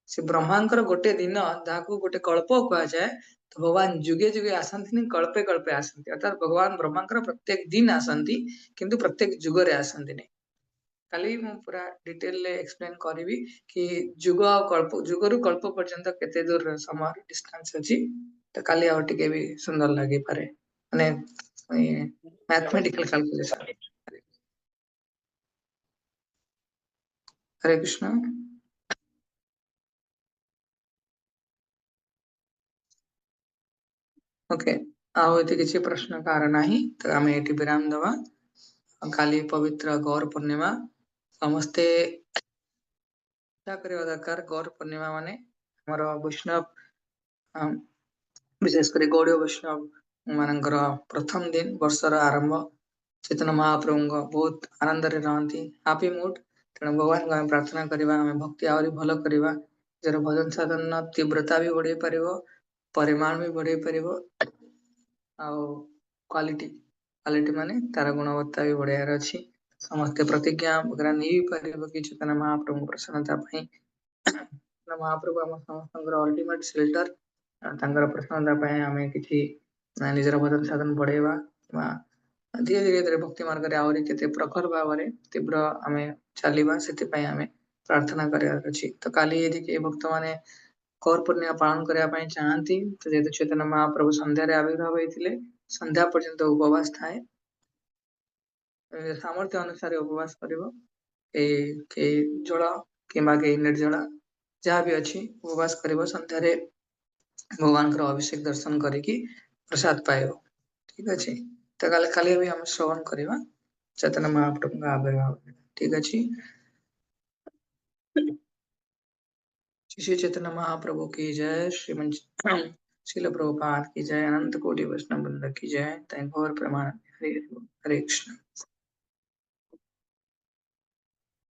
ସେ ବ୍ରହ୍ମାଙ୍କର ଗୋଟେ ଦିନ ଯାହାକୁ ଗୋଟେ କଳ୍ପ କୁହାଯାଏ ତ ଭଗବାନ ଯୁଗେ ଯୁଗେ ଆସନ୍ତିନି କଳ୍ପେ କଳ୍ପେ ଆସନ୍ତି ଅର୍ଥାତ ଭଗବାନ ବ୍ରହ୍ମାଙ୍କର ପ୍ରତ୍ୟେକ ଦିନ ଆସନ୍ତି କିନ୍ତୁ ପ୍ରତ୍ୟେକ ଯୁଗରେ ଆସନ୍ତିନି। କାଲି ମୁଁ ପୁରା ଡିଟେଲରେ ଏକ୍ସପ୍ଲେନ କରିବି କି ଯୁଗ ଆଉ କଳ୍ପ ଯୁଗରୁ କଳ୍ପ ପର୍ଯ୍ୟନ୍ତ କେତେ ଦୂର ସମୟ ଡିଷ୍ଟାନ୍ସ ଅଛି ତ କାଲି ଆଉ ଟିକେ ବି ସୁନ୍ଦର ଲାଗିପାରେ ମାନେ ମ୍ୟାଥମେଟିକାଲ କ୍ୟାଲକୁଲେସନ। हरे कृष्ण। ओके ଆଉ ଏଠି କିଛି ପ୍ରଶ୍ନ କାହାର ନାହିଁ ତ ଆମେ ଏଠି ବିରାମ ଦବା। କାଲି ପବିତ୍ର ଗୌର ପୂର୍ଣ୍ଣିମା ସମସ୍ତେ ଇଚ୍ଛା କରିବା ଦରକାର। ଗୌର ପୂର୍ଣ୍ଣିମା ମାନେ ଆମର ବୈଷ୍ଣବ ବିଶେଷ କରି ଗୌଡୀୟ ବୈଷ୍ଣବ ମାନଙ୍କର ପ୍ରଥମ ଦିନ ବର୍ଷର ଆରମ୍ଭ ଚୈତନ୍ୟ ମହାପ୍ରଭୁଙ୍କ ବହୁତ ଆନନ୍ଦରେ ରହନ୍ତି ହାପି ମୁଡ। ତେଣୁ ଭଗବାନଙ୍କୁ ଆମେ ପ୍ରାର୍ଥନା କରିବା ଆମେ ଭକ୍ତି ଆହୁରି ଭଲ କରିବା ନିଜର ଭଜନ ସାଧନ ତୀବ୍ରତା ବି ବଢେଇ ପାରିବ ପରିମାଣ ବି ବଢେଇ ପାରିବ ଆଉ କ୍ୱାଲିଟି ମାନେ ତାର ଗୁଣବତ୍ତା ବି ବଢେଇବାର ଅଛି। ସମସ୍ତେ ପ୍ରତିଜ୍ଞା ବଗେରା ନେଇ ପାରିବ କି ଚୈତନ୍ୟ ମହାପ୍ରଭୁଙ୍କ ପ୍ରସନ୍ନତା ପାଇଁ। ମହାପ୍ରଭୁ ଆମ ସମସ୍ତଙ୍କର ଅଲ୍ଟିମେଟ ସେଲ୍ଟର ତାଙ୍କର ପ୍ରସନ୍ନତା ପାଇଁ ଆମେ କିଛି ନିଜର ଭଜନ ସାଧନ ବଢେଇବା କିମ୍ବା ଧୀରେ ଧୀରେ ଧୀରେ ଭକ୍ତି ମାର୍ଗରେ ଆହୁରି କେତେ ପ୍ରଖର ଭାବରେ ତୀବ୍ର ଆମେ ଚାଲିବା ସେଥିପାଇଁ ଆମେ ପ୍ରାର୍ଥନା କରିବାର ଅଛି। ତ କାଲି ଯଦି କେହି ଭକ୍ତମାନେ ଗୌର ପୂର୍ଣ୍ଣିମା ପାଳନ କରିବା ପାଇଁ ଚାହାନ୍ତି ତ ଯେହେତୁ ଚୈତନ୍ୟ ମହାପ୍ରଭୁ ସନ୍ଧ୍ୟାରେ ଆବିର୍ଭାବ ହେଇଥିଲେ ସନ୍ଧ୍ୟା ପର୍ଯ୍ୟନ୍ତ ଉପବାସ ଥାଏ ସାମର୍ଥ୍ୟ ଅନୁସାରେ ଉପବାସ କରିବ କେହି ଜଳ କିମ୍ବା କେହି ନିର୍ଜଳ ଯାହା ବି ଅଛି ଉପବାସ କରିବ ସନ୍ଧ୍ୟାରେ ଭଗବାନଙ୍କର ଅଭିଷେକ ଦର୍ଶନ କରିକି ପ୍ରସାଦ ପାଇବ। ଠିକ ଅଛି ତ କାଲି ବି ଆମେ ଶ୍ରବଣ କରିବା ଚୈତନ୍ୟ ମହାପ୍ରଭୁଙ୍କ ଆବିର୍ଭାବ। ଠିକ ଅଛି। श्री चैतन्य महाप्रभु की जय श्रीमन श्रील प्रभुपाद की जय अनंत कोटि वैष्णव वृंद की जय। थैंक गॉड प्रमाण हरे कृष्ण।